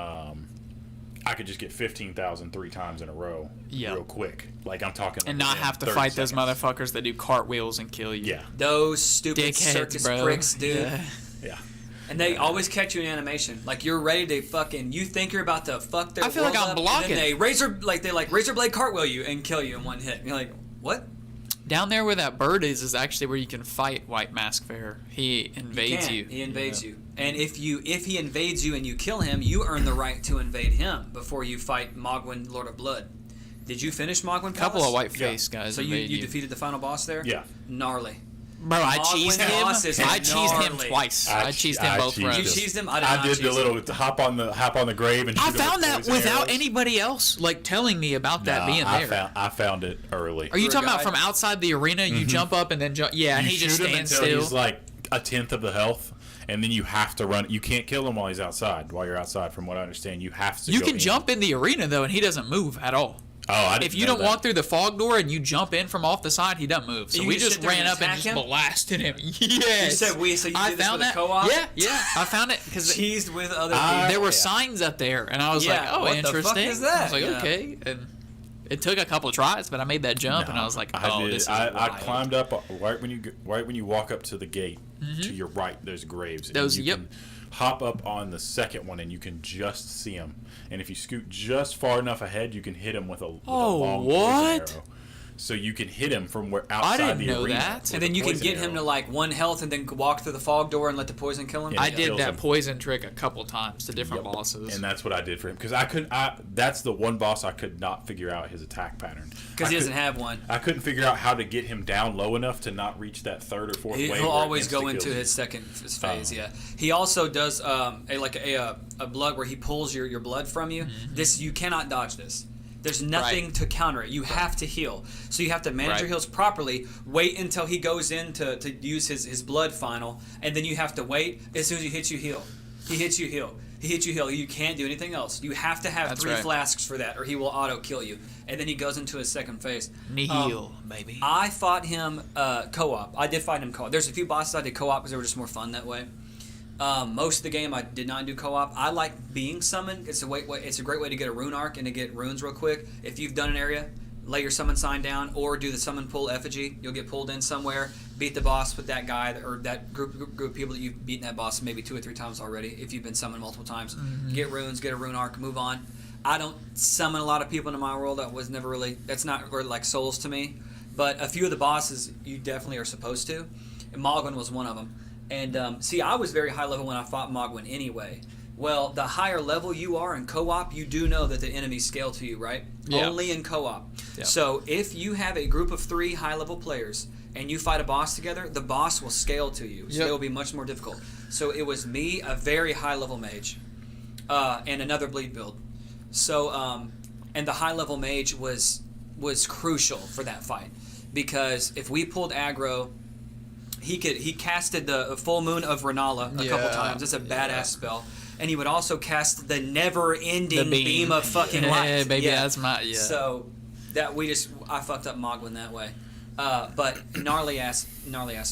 I could just get 15,000 3 times in a row, Yeah. real quick. Like I'm talking, and like not within have to 30 fight those seconds. motherfuckers that do cartwheels and kill you. Yeah, Those stupid Dickheads, circus bro. pricks, dude. Yeah. yeah. And they always catch you in animation. Like you're ready to fucking. You think you're about to fuck their. I feel like world I'm up, blocking. And then they razor blade cartwheel you and kill you in one hit. And you're like, what? Down there where that bird is actually where you can fight White Mask Fair. He invades you. He invades you. And if he invades you and you kill him, you earn the right to invade him before you fight Mogwin, Lord of Blood. Did you finish Mogwin Palace? A couple of white face guys. So invade you defeated the final boss there? Yeah. Gnarly. Bro, I Mogwin cheesed boss is him. I cheesed him gnarly. twice. I cheesed him both cheesed runs. You cheesed him? I did not did cheese the him. little hop on the grave and I shoot him found with that poison without arrows. anybody else like telling me about that being there. I found it early. Are you For a talking about guy? from outside the arena? You jump up and then jump. Yeah, and You he just shoot him stands until still. he's like a tenth of the health, and then you have to run. You can't kill him while he's outside. While you're outside, from what I understand, you have to. You go can in. jump in the arena though, and he doesn't move at all. Oh, I didn't If you know don't that. walk through the fog door and you jump in from off the side, he doesn't move. So You we can just sit there ran and up and attack just him? blasted him. Yes. You said so you I did this found with a that. co-op? Yeah, I found it because Cheesed with other I- people. there were yeah. signs up there, and I was Yeah, like, "Oh, what the fuck interesting." is that? I was like, Yeah. "Okay," and it took a couple of tries, but I made that jump, and I was like, "Oh, this is I wild." climbed up right when you walk up to the gate to your right. There's graves. and Those- you yep. can hop up on the second one, and you can just see them. And if you scoot just far enough ahead, you can hit him with a long poison what? arrow. So you can hit him from where outside didn't the know arena. that. with And then a you can poison get him arrow. to like 1 health and then walk through the fog door and let the poison kill him. Yeah. I it did kills that him. poison trick a couple times to different Yep. bosses. And that's what I did for him because that's the one boss I could not figure out his attack pattern Because I he doesn't couldn't- have one. I couldn't figure out how to get him down low enough to not reach that third or fourth wave. He'll where it always go insta-kills into you. his second phase. Yeah, he also does a blood where he pulls your blood from you. This you cannot dodge this. There's nothing Right. to counter it. You have to heal. So you have to manage Right. your heals properly. Wait until he goes in to use his blood final, and then you have to wait. As soon as he hits you, heal. He hits you, heal. He hits you, heal. You can't do anything else. You have to have That's 3 right. flasks for that, or he will auto kill you. And then he goes into his second phase. Nihil, baby. I fought him co-op. I did fight him co-op. There's a few bosses I did co-op because they were just more fun that way. Most of the game I did not do co-op. I like being summoned. It's a great way to get a rune arc and to get runes real quick. If you've done an area, lay your summon sign down or do the summon pull effigy. You'll get pulled in somewhere. Beat the boss with that guy or that group of people that you've beaten that boss maybe 2 or 3 times already. If you've been summoned multiple times, get runes, get a rune arc, move on. I don't summon a lot of people into my world. That's not really like souls to me. But a few of the bosses you definitely are supposed to. And Mogwin was one of them. And see, I was very high level when I fought Mogwin anyway. Well, the higher level you are in co-op, you do know that the enemies scale to you, right? Yeah. Only in co-op. Yeah. So if you have a group of 3 high-level players and you fight a boss together, the boss will scale to you. So Yep. it will be much more difficult. So it was me, a very high-level mage, and another bleed build. So, and the high-level mage was crucial for that fight because if we pulled aggro, he casted the full moon of Renala a couple Yeah. times. It's a badass spell. And he would also cast the never-ending The beam. beam of fucking light. Yeah, baby, that's my- yeah. So that I fucked up Mogwin that way. But gnarly ass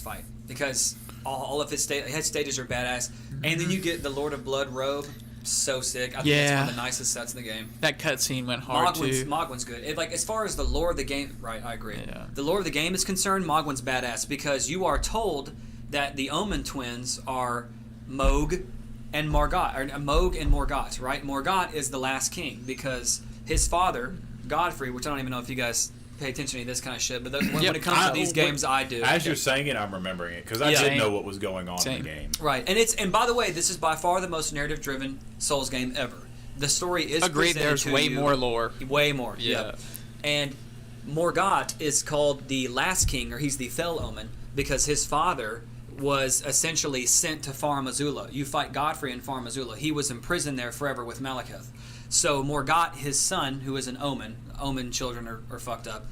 fight because all of his stages are badass, and then you get the Lord of Blood robe. So sick. I think it's one of the nicest sets in the game. That cutscene went hard too. Mogwin's good. As far as the lore of the game, right? I agree. Yeah. The lore of the game is concerned, Mogwin's badass because you are told that the Omen twins are Moog and Morgott, or Moog and Morgott, right? Morgott is the last king because his father, Godfrey, which I don't even know if you guys pay attention to this kind of shit, but when it comes to these games, I do. As you're saying it, I'm remembering it because I didn't know what was going on in the game. Right, and by the way, this is by far the most narrative-driven Souls game ever. The story is agreed. There's way more lore. Way more. Yeah. Yep. And Morgott is called the last king, or he's the Fell Omen, because his father was essentially sent to Far Mazula. You fight Godfrey in Far Mazula. He was imprisoned there forever with Malekith. So Morgott, his son, who is an Omen children are fucked up,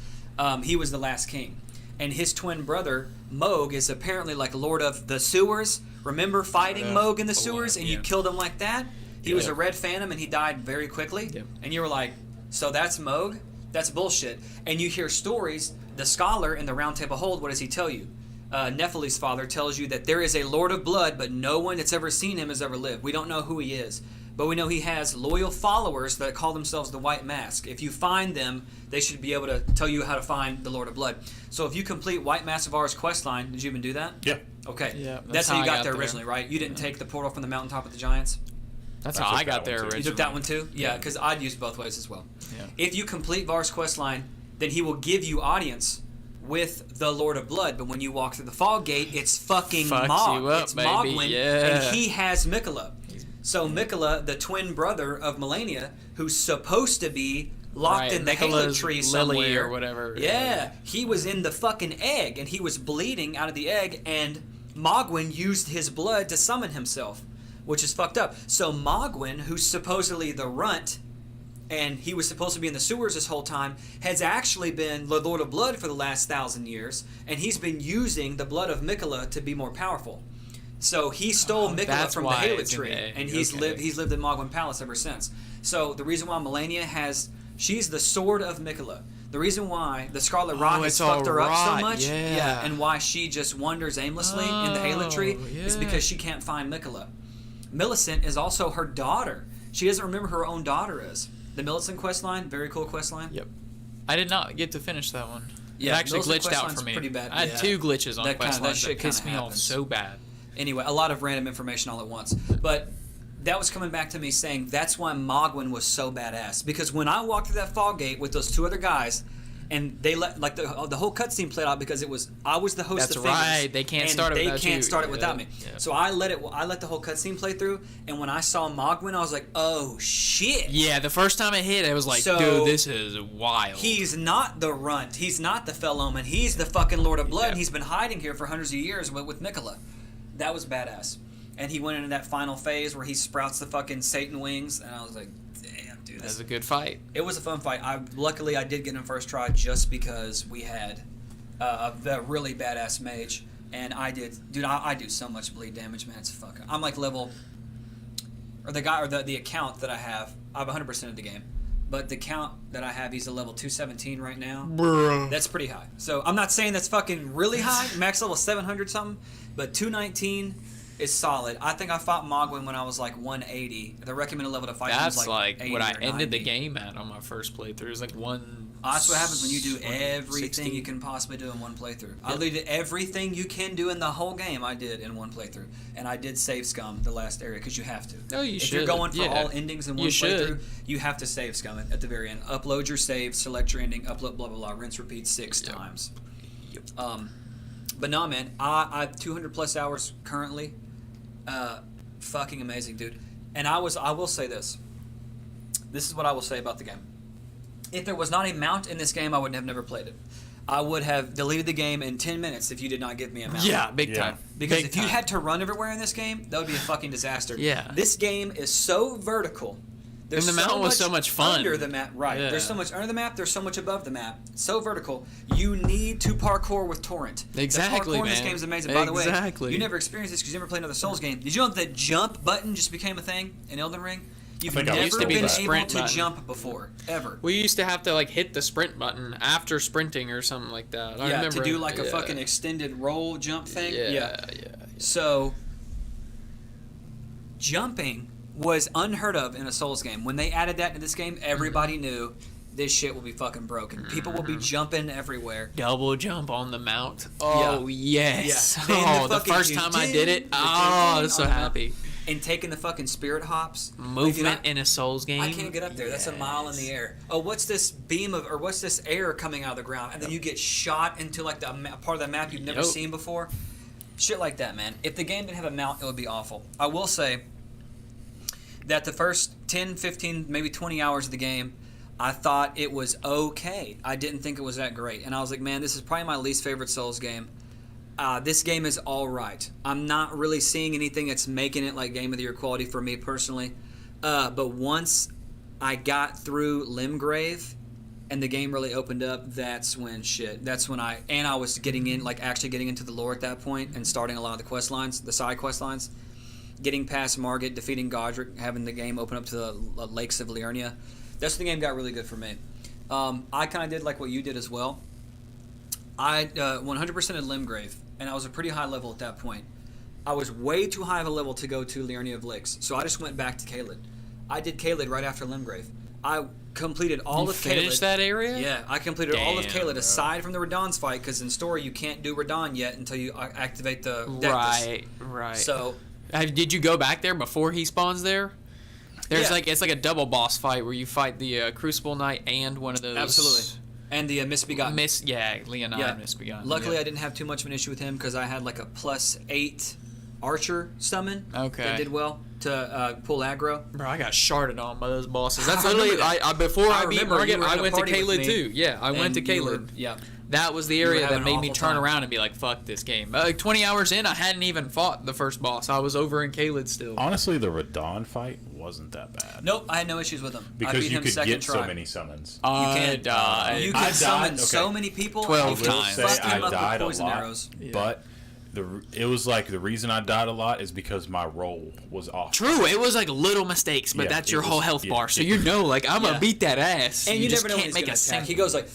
he was the last king. And his twin brother, Moog, is apparently like Lord of the Sewers. Remember fighting Moog in the sewers and you killed him like that? He was a red phantom and he died very quickly. Yep. And you were like, so that's Moog? That's bullshit. And you hear stories. The scholar in the Round Table Hold, what does he tell you? Nephili's father tells you that there is a Lord of Blood, but no one that's ever seen him has ever lived. We don't know who he is. But we know he has loyal followers that call themselves the White Mask. If you find them, they should be able to tell you how to find the Lord of Blood. So if you complete White Mask of R's questline, did you even do that? Yeah. Okay. Yeah, that's how you got there originally, right? You didn't take the portal from the mountaintop with the giants? That's how I got there one, too. originally. You took that one too? Yeah, because I'd use both ways as well. Yeah. If you complete Var's questline, then he will give you audience with the Lord of Blood, but when you walk through the Fog Gate, it's fucking Fucks Mog. you up, it's baby. Mogwin, Yeah. and he has Mikola. So Mikola, the twin brother of Melania, who's supposed to be locked in the Halo tree somewhere, Lily or whatever. Yeah, he was in the fucking egg, and he was bleeding out of the egg, and Mogwin used his blood to summon himself, which is fucked up. So Mogwin, who's supposedly the runt, and he was supposed to be in the sewers this whole time, has actually been the Lord of Blood for the last 1,000 years, and he's been using the blood of Mikola to be more powerful. So he stole Mikola from the Halo tree, and he's lived in Mogwin Palace ever since. So the reason why Melania she's the sword of Mikola. The reason why the Scarlet Rot has fucked her up so much, and why she just wanders aimlessly in the Halo tree is because she can't find Mikola. Millicent is also her daughter. She doesn't remember who her own daughter is. The Millicent questline, very cool questline. Yep. I did not get to finish that one. Yeah, it actually Millicent glitched out questline's for me. pretty bad. I had 2 glitches on questlines that pissed me off happens. so bad. Anyway, a lot of random information all at once. But that was coming back to me saying that's why Mogwin was so badass. Because when I walked through that Fog Gate with those 2 other guys, and they let the whole cutscene played out because I was the host That's of Fingers. right. They can't start it without you. They can't start it without me. Yeah. So I let the whole cutscene play through, and when I saw Mogwin, I was like, oh shit. Yeah, the first time it hit, I was like, So, dude, this is wild. He's not the runt. He's not the Fell Omen. He's the fucking Lord of Blood. Yeah. And he's been hiding here for hundreds of years with Mikola. That was badass. And he went into that final phase where he sprouts the fucking Satan wings, and I was like, damn, dude. That was a good fight. It was a fun fight. Luckily, I did get in first try just because we had a really badass mage. And I do so much bleed damage, man. It's fucking... I'm like level... Or the account that I have 100% of the game. But the count that I have, he's a level 217 right now. Bruh. That's pretty high. So I'm not saying that's fucking really high. Max level 700 something. But 219 is solid. I think I fought Mogwin when I was like 180. The recommended level to fight him was That's like like 80 what I or ended 90. the game at on my first playthrough. It was like 1. That's what happens when you do 60. everything you can possibly do in one playthrough. I did everything you can do in the whole game. I did in one playthrough, and I did save scum the last area because you have to. Oh, you if should. you're going for Yeah. all endings in one You should. playthrough, you have to save scum it at the very end. Upload your save, select your ending, upload blah blah blah, rinse repeat 6 times. Yep. But no, man, I have 200 plus hours currently. Fucking amazing, dude. And I will say this. This is what I will say about the game. If there was not a mount in this game, I would have never played it. I would have deleted the game in 10 minutes if you did not give me a mount. Yeah, big time. Because big if you time. had to run everywhere in this game, that would be a fucking disaster. Yeah. This game is so vertical. There's And the mountain was so much fun. Under the map, right. Yeah. There's so much under the map, there's so much above the map. So vertical. You need to parkour with Torrent. Exactly, the parkour in this man. game is amazing. By the way, Exactly. you never experienced this because you never played another Souls game. Did you know that jump button just became a thing in Elden Ring? You've think I never used to been be the able sprint to button. jump before, ever. We used to have to like hit the sprint button after sprinting or something like that. I remember, to do like a fucking extended roll jump thing. Yeah. So, jumping was unheard of in a Souls game. When they added that to this game, everybody knew this shit will be fucking broken. People will be jumping everywhere. Double jump on the mount. Oh, yes. Yeah. And Oh, the fucking first time I did it, I was so happy. And taking the fucking spirit hops. Movement Like, in a Souls game. I can't get up there. That's a mile in the air. Oh, what's this beam of, or what's this air coming out of the ground? And then you get shot into like the part of the map you've never seen before. Shit like that, man. If the game didn't have a mount, it would be awful. I will say that the first 10, 15, maybe 20 hours of the game, I thought it was okay. I didn't think it was that great. And I was like, man, this is probably my least favorite Souls game. This game is all right. I'm not really seeing anything that's making it like Game of the Year quality for me personally. But once I got through Limgrave and the game really opened up, that's when I was getting in, like actually getting into the lore at that point and starting a lot of the quest lines, the side quest lines. Getting past Margit, defeating Godric, having the game open up to the lakes of Liurnia. That's when the game got really good for me. I kind of did like what you did as well. I 100% at Limgrave, and I was a pretty high level at that point. I was way too high of a level to go to Liurnia of Licks, so I just went back to Caelid. I did Caelid right after Limgrave. I completed all of Caelid. Finished that area? Yeah, I completed all of Caelid bro. aside from the Radahn's fight, because in story you can't do Radahn yet until you activate the Dectus. Right. So, did you go back there before he spawns there? There's Yeah. it's like a double boss fight where you fight the Crucible Knight and one of those. absolutely. And the Misbegotten. Leonine Misbegotten. Luckily, yeah. I didn't have too much of an issue with him because I had like a +8 archer summon. Okay. That did well to pull aggro. Bro, I got sharded on by those bosses. That's I remember literally that. before I I beat remember you Margit, were in I a went to party with Caelid me, too. Yeah, I went to And you were- Caelid. Yeah. That was the were area having that an made me awful turn time. around and be like, "Fuck this game." Like 20 hours in, I hadn't even fought the first boss. I was over in Caelid still. Honestly, the Radahn fight wasn't that bad. Nope, I had no issues with him. I Because beat you him could second get try. so many summons. I can't- died. You I can summon died- so okay. many people. 12 you can times. fuck Say I them up died with a poison lot, arrows. but it was like the reason I died a lot is because my roll was off. True, it was like little mistakes, but Yeah, that's it your whole was- health yeah, bar, so it you was- know, like I'm Yeah. gonna beat that ass. And you just never know when can't he's make going a to attack. single. He goes like...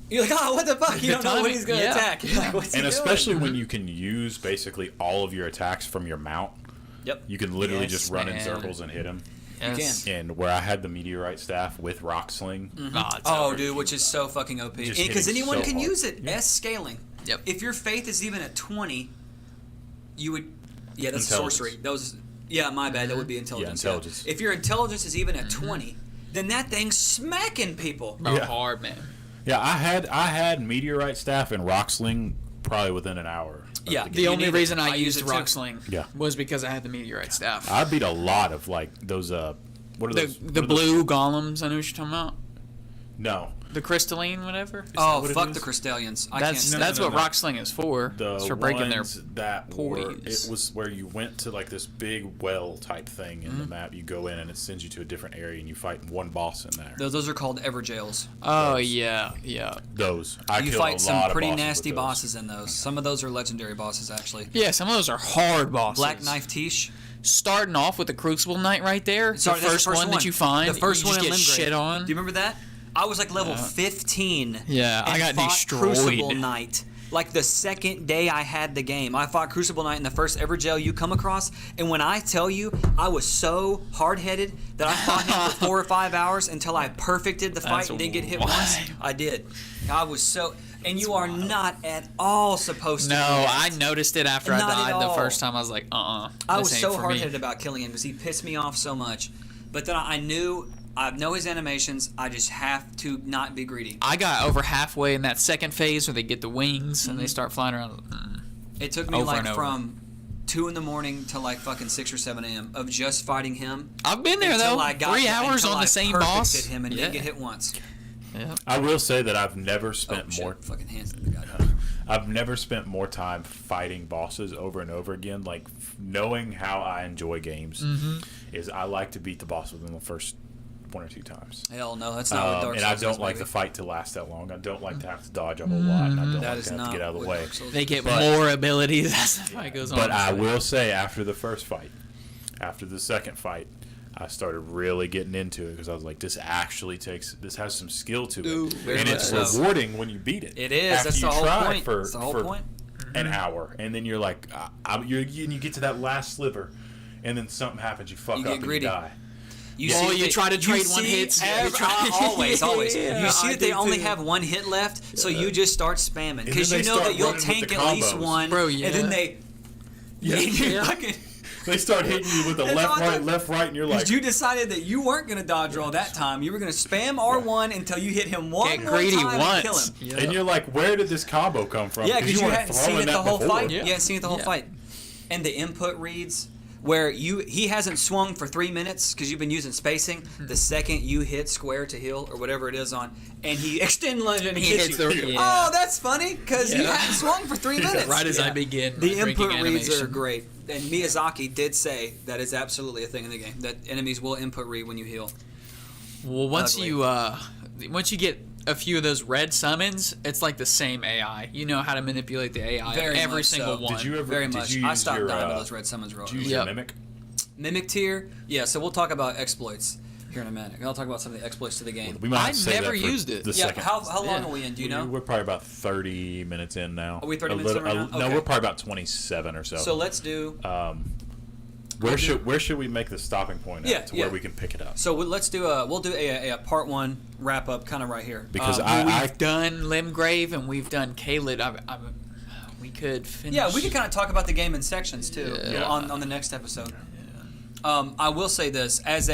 You're like, oh, what the fuck? You don't know when he's going to Yeah. attack. You're like, what's he And doing? especially when you can use basically all of your attacks from your mount, Yep. you can literally Yes, just run in man. circles and hit him. Yes. And where I had the meteorite staff with rock sling, Nah, it's Oh, over. dude, which is so fucking OP. Just Because hitting anyone so can hard. use it. S scaling. Yep. If your faith is even at 20, you would... Yeah, that's Intelligence. sorcery. That was... Yeah, my bad. That would be intelligence. Yeah, intelligence. If your intelligence is even at 20, then that thing's smacking people. Bro, Yeah. hard, man. yeah, I had meteorite staff and rock sling probably within an hour. of Yeah, the The game. You only need it. reason I I use used it too. rock sling Yeah. was because I had the meteorite staff. I beat a lot of like those. What are those? The what are those- blue golems, I know what you're talking about. No, The crystalline, whatever. Oh, what it fuck is? the Crystallians. That's can't no, what no. rock sling is for. the It's for breaking their. ones that were, poise. it was where you went to like this big well type thing in the map. You go in and it sends you to a different area and you fight one boss in there. Those are called Everjails. Oh those. yeah. Those I You killed fight a some lot of pretty bosses nasty with those. bosses in those. Some of those are legendary bosses, actually. Yeah, some of those are hard bosses. Black Knife Tish. Starting off with the Crucible Knight right there. Sorry, the that's first one that you find. The first you one just in get Limgrave. shit on. Do you remember that? I was like level 15. Yeah, I and got fought destroyed. Crucible Knight. Like the second day I had the game, I fought Crucible Knight in the first Everjail you come across. And when I tell you, I was so hard-headed that I fought him for 4 or 5 hours until I perfected the fight That's and didn't get hit wild. once. I did. I was so... And you are not at all supposed to No, do that. I noticed it after I Not at died the all. first time. I was like, I this was ain't so for me. hard-headed about killing him because he pissed me off so much. But then I knew... I know his animations. I just have to not be greedy. I got over halfway in that second phase where they get the wings and they start flying around. It took me Over like and over. from 2 in the morning to like fucking 6 or 7 a.m. of just fighting him. I've been there until though. I got 3 hours until on I the same perfected boss. him and yeah. didn't get hit once. Yeah. I will say that I've never spent Oh, shit. more. Fucking hands to the goddamn. I've never spent more time fighting bosses over and over again. Like knowing how I enjoy games is I like to beat the boss within the first 1 or 2 times. Hell no, that's not what Dark and Souls I don't is, like baby. the fight to last that long. I don't like to have to dodge a whole lot, and I don't That like is to have not to get out of the what way. Dark Souls They is. get But- more abilities as the fight goes on. But I will say, after the first fight, After the second fight, I started really getting into it because I was like, this has some skill to it. And it's rewarding when you beat it. It is. After That's you the whole try point. for, That's the whole for point. an hour, and then you're like, you get to that last sliver, and then something happens, you fuck You up get and greedy. you die. You try to trade one hits. Always. Yeah, You see I that they do only too. have one hit left, so you just start spamming because then you they know start that you'll running with tank the at least combos. one, Bro, and then they. Yeah. You fucking, They start hitting you with the That's left, awesome. right, and you're like, you decided that you weren't going to dodge roll that time. You were going to spam R1 until you hit him one Get more greedy time and kill once. him. Yeah. and you're like, where did this combo come from? Yeah, because you weren't hadn't seen throwing it the that whole before. fight. Yeah. You hadn't seen it the whole Yeah. fight. And the input reads where he hasn't swung for 3 minutes because you've been using spacing. The second you hit square to heal or whatever it is on, and he extend lunge and he hits hits you. the- yeah. Oh, that's funny because you Yeah. hadn't swung for 3 minutes. Right as I begin The my drinking input reads are animation. great. And Miyazaki did say that is absolutely a thing in the game, that enemies will input read when you heal. Well, once Ugly. you get a few of those red summons, it's like the same AI. You know how to manipulate the AI Very of every much single so. one. Did you ever? Very did much. You I use stopped your, dying with those red summons real Did you use early. your Yep. mimic? Mimic tier, yeah, so we'll talk about exploits here in a minute. And I'll talk about some of the exploits to the game. We might have I to save never that for used it. The Yeah, second. how long Yeah. are we in? Do you know? We're probably about 30 minutes in now. Are we 30 A minutes in right now? No, Okay. we're probably about 27 or so. So let's do. where should we make the stopping point at Yeah, to yeah. where we can pick it up? So let's do we'll do a part one wrap up kind of right here. Because We've done Limgrave and we've done Kaled. We could finish. yeah, we could kind of talk about the game in sections too Yeah. on the next episode. I will say this as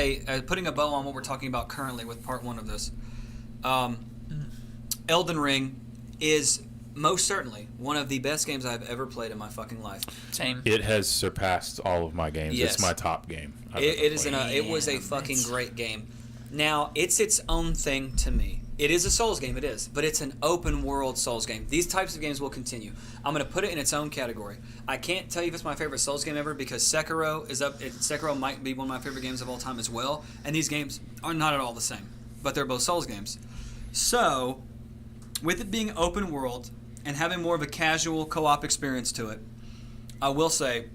putting a bow on what we're talking about currently with part one of this. Elden Ring is most certainly one of the best games I've ever played in my fucking life. Same. It has surpassed all of my games. Yes. It's my top game. It was a fucking great game. Now it's its own thing to me. It is a Souls game, it is, but it's an open world Souls game. These types of games will continue. I'm going to put it in its own category. I can't tell you if it's my favorite Souls game ever because Sekiro is up. Sekiro might be one of my favorite games of all time as well, and these games are not at all the same, but they're both Souls games. So, with it being open world and having more of a casual co-op experience to it, I will say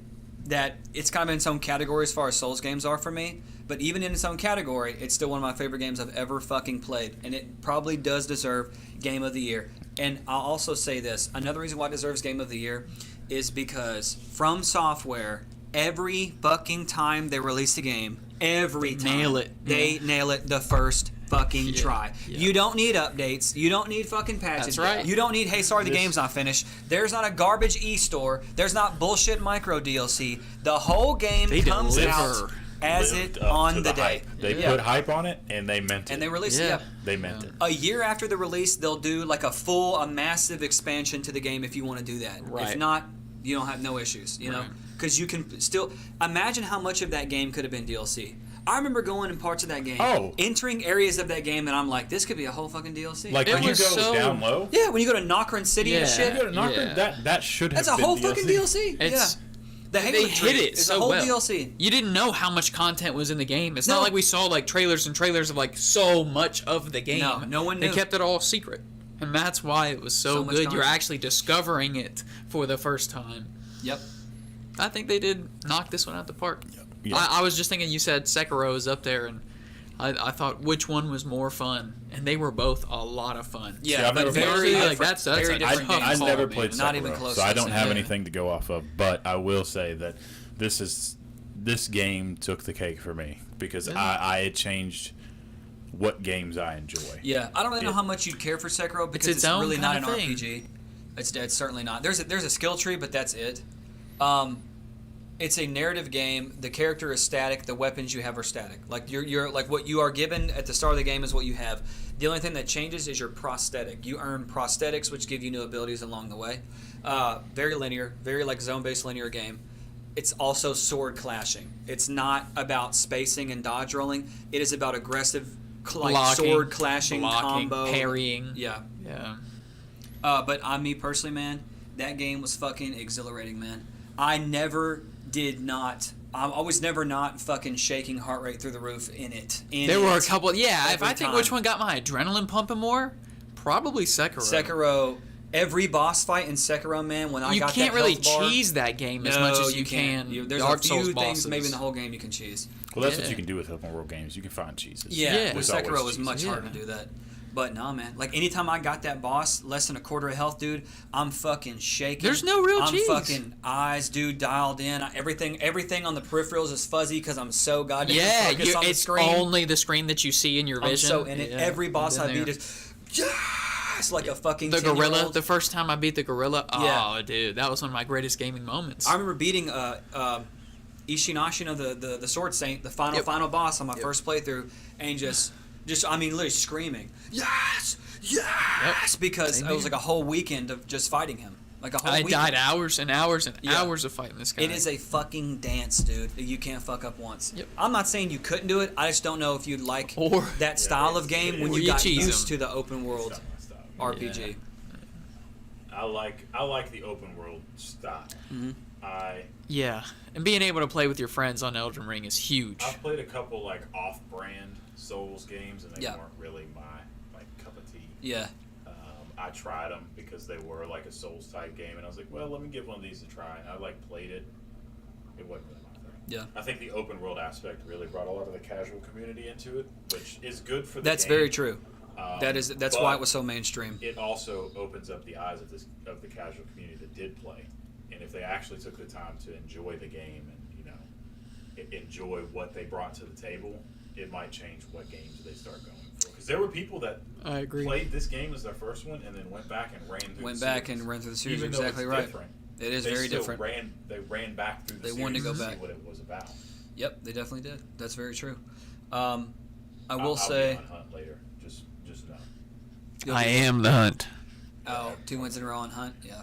that it's kind of in its own category as far as Souls games are for me. But even in its own category, it's still one of my favorite games I've ever fucking played. And it probably does deserve Game of the Year. And I'll also say this. Another reason why it deserves Game of the Year is because From Software, every fucking time they release a game, every time, nail it. they nail it the first fucking try. Yeah. You don't need updates. You don't need fucking patches. That's right. You don't need, hey, sorry, the game's not finished. There's not a garbage e-store. There's not bullshit micro DLC. The whole game They comes deliver. out as lived it up on to the day. hype. They Yeah. put hype on it, and they meant it. And they release it. Yeah. Yeah. They meant it. A year after the release, they'll do like a massive expansion to the game if you want to do that. Right. If not, you don't have no issues, you know? Right. Because you can still imagine how much of that game could have been DLC. I remember going in parts of that game, entering areas of that game, and I'm like, this could be a whole fucking DLC. Like It when you was go so- down low, yeah, when you go to Nokrin City and Yeah. shit, you go to Knocker, Yeah. that should have that's a been whole DLC. fucking DLC. It's- yeah. The Halo They tree hit it is so a whole well. DLC. You didn't know how much content was in the game. It's No. not like we saw like trailers and trailers of like so much of the game. No one They knew. kept it all secret, and that's why it was so So much good. You're content. actually discovering it for the first time. Yep. I think they did knock this one out the park. Yeah. I was just thinking you said Sekiro is up there, and I thought which one was more fun, and they were both a lot of fun. Yeah, See, I've but never very played- different. that's very a different tough games. I've call, never man. played Sekiro, Not even close so I to don't have same. anything to go off of. But I will say that this game took the cake for me because I had changed what games I enjoy. Yeah, I don't really know how much you'd care for Sekiro because its it's own really not an kinda thing. RPG. It's certainly not. There's a skill tree, but that's it. It's a narrative game. The character is static. The weapons you have are static. Like you're like what you are given at the start of the game is what you have. The only thing that changes is your prosthetic. You earn prosthetics, which give you new abilities along the way. Very linear, very like zone-based linear game. It's also sword clashing. It's not about spacing and dodge rolling. It is about aggressive like Blocking, sword clashing blocking, combo, parrying. Yeah. Yeah. But on me personally, man, that game was fucking exhilarating, man. I was never not fucking shaking heart rate through the roof in it. There were a couple. Yeah, if Every I think time. which one got my adrenaline pumping more, probably Sekiro. Sekiro, Every boss fight in Sekiro, man, when I You got can't that really health bar, cheese that game as much as you can't. can. There's Dark a few Souls things bosses. maybe in the whole game you can cheese. Well, that's what you can do with open world games. You can find cheeses. Yeah, with There's always Sekiro was cheese. much harder to do that. But nah, man. Like anytime I got that boss, less than a quarter of health, dude, I'm fucking shaking. There's no real cheese. I'm fucking eyes, dude, dialed in. Everything on the peripherals is fuzzy because I'm so goddamn focused on the it's screen. only the screen that you see in your vision. I'm so in it. Yeah, Every boss I've I been beat there. is like a fucking The 10-year-old. gorilla. The first time I beat the gorilla, Yeah. dude, that was one of my greatest gaming moments. I remember beating Ishinashino, the Sword Saint, the final boss on my first playthrough, and just I mean, literally screaming, yes, because Same it was here. like a whole weekend of just fighting him, like a whole I weekend. died hours and hours and Yeah. hours of fighting this guy. It is a fucking dance, dude. You can't fuck up once. Yep. I'm not saying you couldn't do it. I just don't know if you'd like Or- that style of game when or you you got cheese used 'em. to the open world Style. RPG. Yeah. I like the open world style. Yeah, and being able to play with your friends on Elden Ring is huge. I've played a couple like off-brand Souls games, and they Yeah. weren't really my cup of tea. Yeah. I tried them because they were like a Souls type game, and I was like, well, let me give one of these a try. And I played it. It wasn't really my thing. Yeah. I think the open world aspect really brought a lot of the casual community into it, which is good for the That's game. very true. That's but why it was so mainstream. It also opens up the eyes of the casual community that did play, and if they actually took the time to enjoy the game and enjoy what they brought to the table, it might change what games they start going for. Because there were people that I agree. played this game as their first one and then went back and ran through the series. Even though Exactly it's right. different, It is they very still different. They ran back through the They series wanted to go see back. what it was about. Yep, they definitely did. That's very true. I I'll will say, be on Hunt later. Just know. you'll I be- am the hunt. Oh, 2 wins in a row on Hunt. Yeah.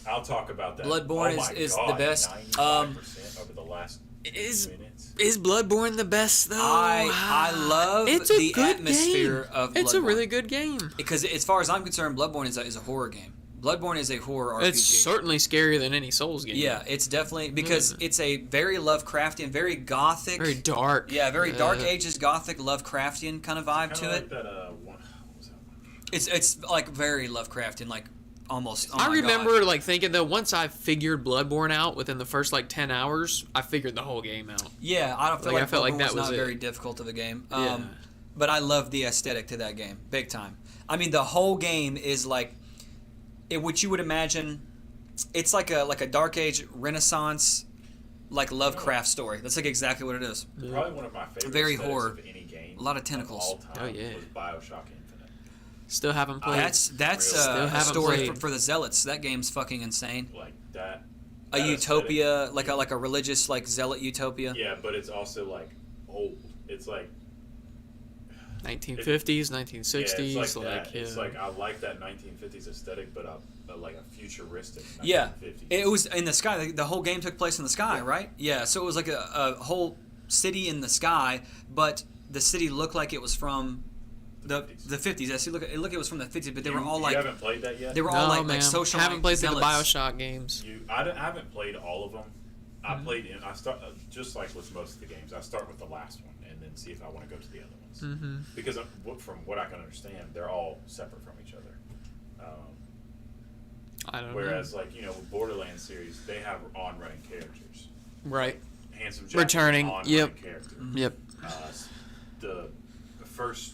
I'll talk about that. Bloodborne Oh my is the God, best. 95% over the last Is 2 minutes. is Bloodborne the best though? I love it's a the good atmosphere game. of It's a Bloodborne. really good game. Because as far as I'm concerned, Bloodborne is a horror game. Bloodborne is a horror RPG. It's certainly scarier than any Souls game. Yeah, it's definitely because it's a very Lovecraftian, very gothic, Very dark. yeah, very Dark Ages gothic Lovecraftian kind of vibe to Kinda it. like that, what was that one? It's like very Lovecraftian, like almost. Oh I my remember God. like thinking though once I figured Bloodborne out within the first like 10 hours, I figured the whole game out. Yeah, I don't feel Like, like I felt like Bloodborne that was was not it. very difficult of a game. Yeah. But I love the aesthetic to that game, big time. I mean, the whole game is like, what you would imagine. It's like a Dark Age Renaissance, like Lovecraft story. That's like exactly what it is. Probably one of my favorite Very aesthetics horror. of any game. A lot of tentacles. All time Oh, yeah. was Bioshock Infinite. Still haven't played. That's Still a haven't story played. for the zealots. That game's fucking insane. Like that. A that utopia, aesthetic. like a religious like zealot utopia. Yeah, but it's also like old. It's like 1950s, 1960s, yeah, it's like like that. yeah. It's like I like that 1950s aesthetic, but like a futuristic 1950s. Yeah, it was in the sky. The whole game took place in the sky, Yeah. right? Yeah, so it was like a whole city in the sky, but the city looked like it was from the 50s. I see. Look, it was from the 50s, but they were all like You haven't played that yet? they were no, all man. like social. Haven't played through the zealots. Bioshock games. I haven't played all of them. I played. I start just like with most of the games. I start with the last one and then see if I want to go to the other ones. Mm-hmm. Because from what I can understand, they're all separate from each other. I don't Whereas, like with Borderlands series, they have on-running characters. know. Right. Handsome Jack, Returning, on-running yep. character. Yep. The first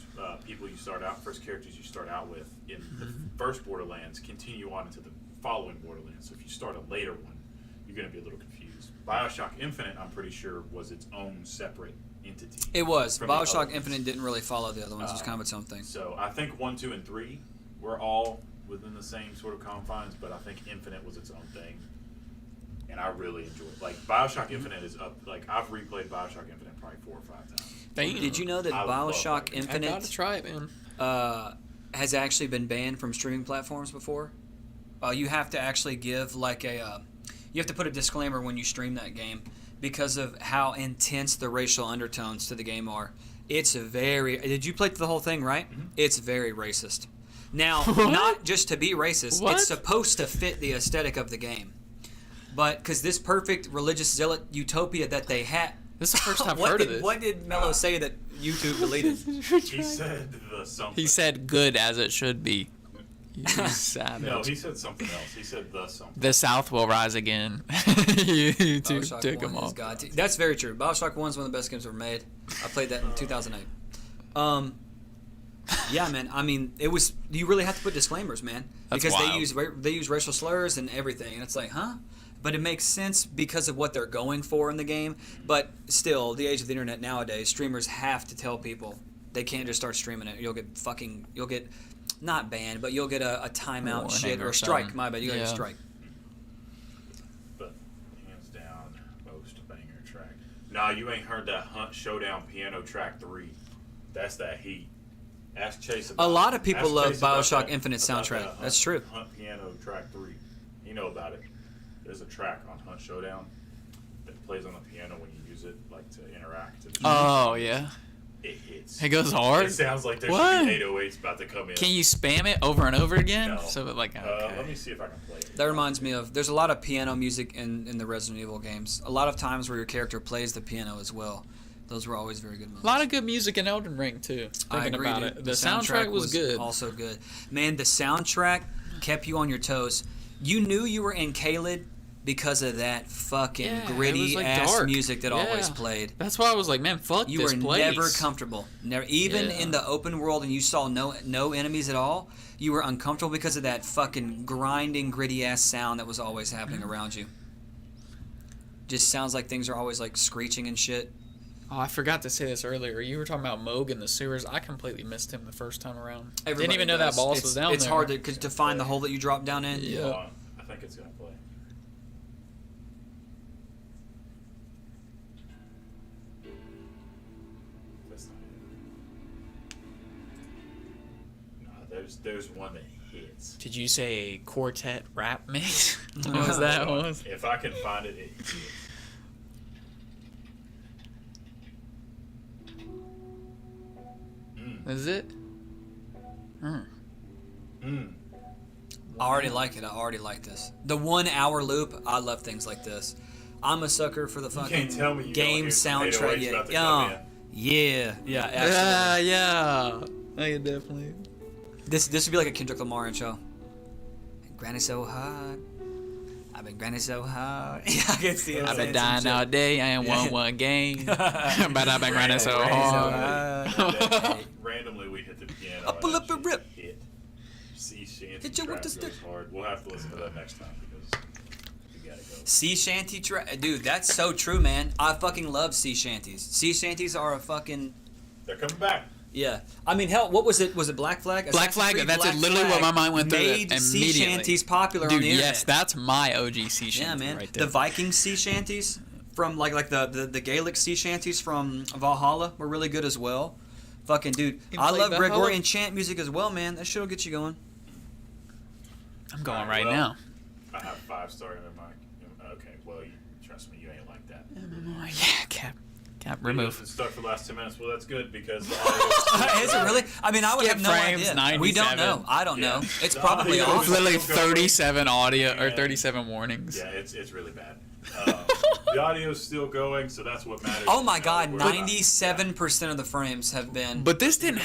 first characters you start out with in the first Borderlands continue on into the following Borderlands. So if you start a later one, you're going to be a little confused. Bioshock Infinite, I'm pretty sure, was its own separate entity. It was. from the other Bioshock ones. Infinite didn't really follow the other ones. It was kind of its own thing. So I think 1, 2, and 3 were all within the same sort of confines, but I think Infinite was its own thing. And I really enjoyed it. Like, Bioshock Infinite is up. Like, I've replayed Bioshock Infinite probably 4 or 5 times. Damn. Did you know that I love Bioshock that game. I gotta Infinite try it, man. has actually been banned from streaming platforms before? You have to actually give like you have to put a disclaimer when you stream that game because of how intense the racial undertones to the game are. It's very. Did you play through the whole thing? Right? Mm-hmm. It's very racist. Now, What? not just to be racist. What? It's supposed to fit the aesthetic of the game, but because this perfect religious zealot utopia that they had. This is the first I've What heard did, of this. What did Mello say that YouTube deleted? He said the something. He said good as it should be. You savage. No, he said something else. He said the something. The South will rise again. You two Bioshock took 1 him is off. God. That's very true. Bioshock 1 is one of the best games ever made. I played that in 2008. Yeah, man. I mean, it was. You really have to put disclaimers, man, That's because wild. they use racial slurs and everything, and it's like, huh? But it makes sense because of what they're going for in the game. But still, the age of the internet nowadays, streamers have to tell people they can't just start streaming it. You'll get not banned, but you'll get a timeout Warning shit or or a strike. something. My bad, you got a Yeah. strike. But hands down, most banger track. Nah, you ain't heard that Hunt Showdown Piano Track 3. That's that heat. Ask Chase about A lot of people ask love Chase about Bioshock that- Infinite about soundtrack. that That's true. Hunt Piano Track 3. You know about it. There's a track on Hunt Showdown that plays on the piano when you use it, like to interact. Oh, yeah. It hits. It goes hard? It sounds like there What? should be 808s about to come in. Can you spam it over and over again? No. So, like, okay. Let me see if I can play it. That reminds me of, there's a lot of piano music in the Resident Evil games. A lot of times where your character plays the piano as well. Those were always very good moments. A lot of good music in Elden Ring, too. I Thinking agree, about dude. it. The soundtrack was good. Also good. Man, the soundtrack kept you on your toes. You knew you were in Caelid because of that fucking Yeah, it was, gritty like, ass dark. music that always Yeah. played. That's why I was like, man, fuck You this were place. never comfortable. Never, even Yeah. in the open world, and you saw no enemies at all. You were uncomfortable because of that fucking grinding, gritty ass sound that was always happening around you. Just sounds like things are always like screeching and shit. Oh, I forgot to say this earlier. You were talking about Moog in the sewers. I completely missed him the first time around. Everybody Didn't even know does. that boss It's- was down It's there. hard to find the hole that you drop down in. Yeah. Hold on. I think it's gonna play. That's not it. Nah, there's one that hits. Did you say quartet rap mix? What was that Hold on. was? If I can find it, it hits. Is it? Mm. I already like it. I already like this. The 1 hour loop. I love things like this. I'm a sucker for the can't fucking tell me you game don't hear some soundtrack. 808s about to Yeah, come yeah, yeah, absolutely. Yeah. Oh, yeah, definitely. This would be like a Kendrick Lamar intro. Granny so hard. I've been grinding so hard. Yeah, I can see it. I've been saying some dying all shit. day. I ain't won one game. But I've been grinding so Randomly- hard. Randomly, we hit the piano. Up a and lip that and rip. shit hit. Sea shanty Hit you with trap the goes stick. hard. We'll have to listen to that next time because we gotta go. Sea shanty dude, that's so true, man. I fucking love sea shanties. Sea shanties are a fucking They're coming back. yeah. I mean, hell, what was it? Was it Black Flag? Black Assassin's Flag, Creed that's Black literally what my mind went through made sea immediately. shanties popular Dude, on the internet. yes, that's my OG sea shanty Yeah, man. right there. The Viking sea shanties from like the Gaelic sea shanties from Valhalla were really good as well. Fucking dude, You I played love Valhalla? Gregorian chant music as well, man. That shit'll get you going. I'm going Alright, right well, now. I have 5-star MMI. Okay, well, trust me, you ain't like that. Yeah, cap Videos remove. been stuck for the last 2 minutes. Well, that's good because the Is it really? I mean, I would Skip have no frames, idea. We don't 97. know. I don't know. Yeah. It's The probably audio off. is- Literally Still going. 37 audio or Yeah. 37 warnings. Yeah, it's really bad. The audio's still going, so that's what matters. Oh my You know, God, we're not- 97% of the frames have been. But this didn't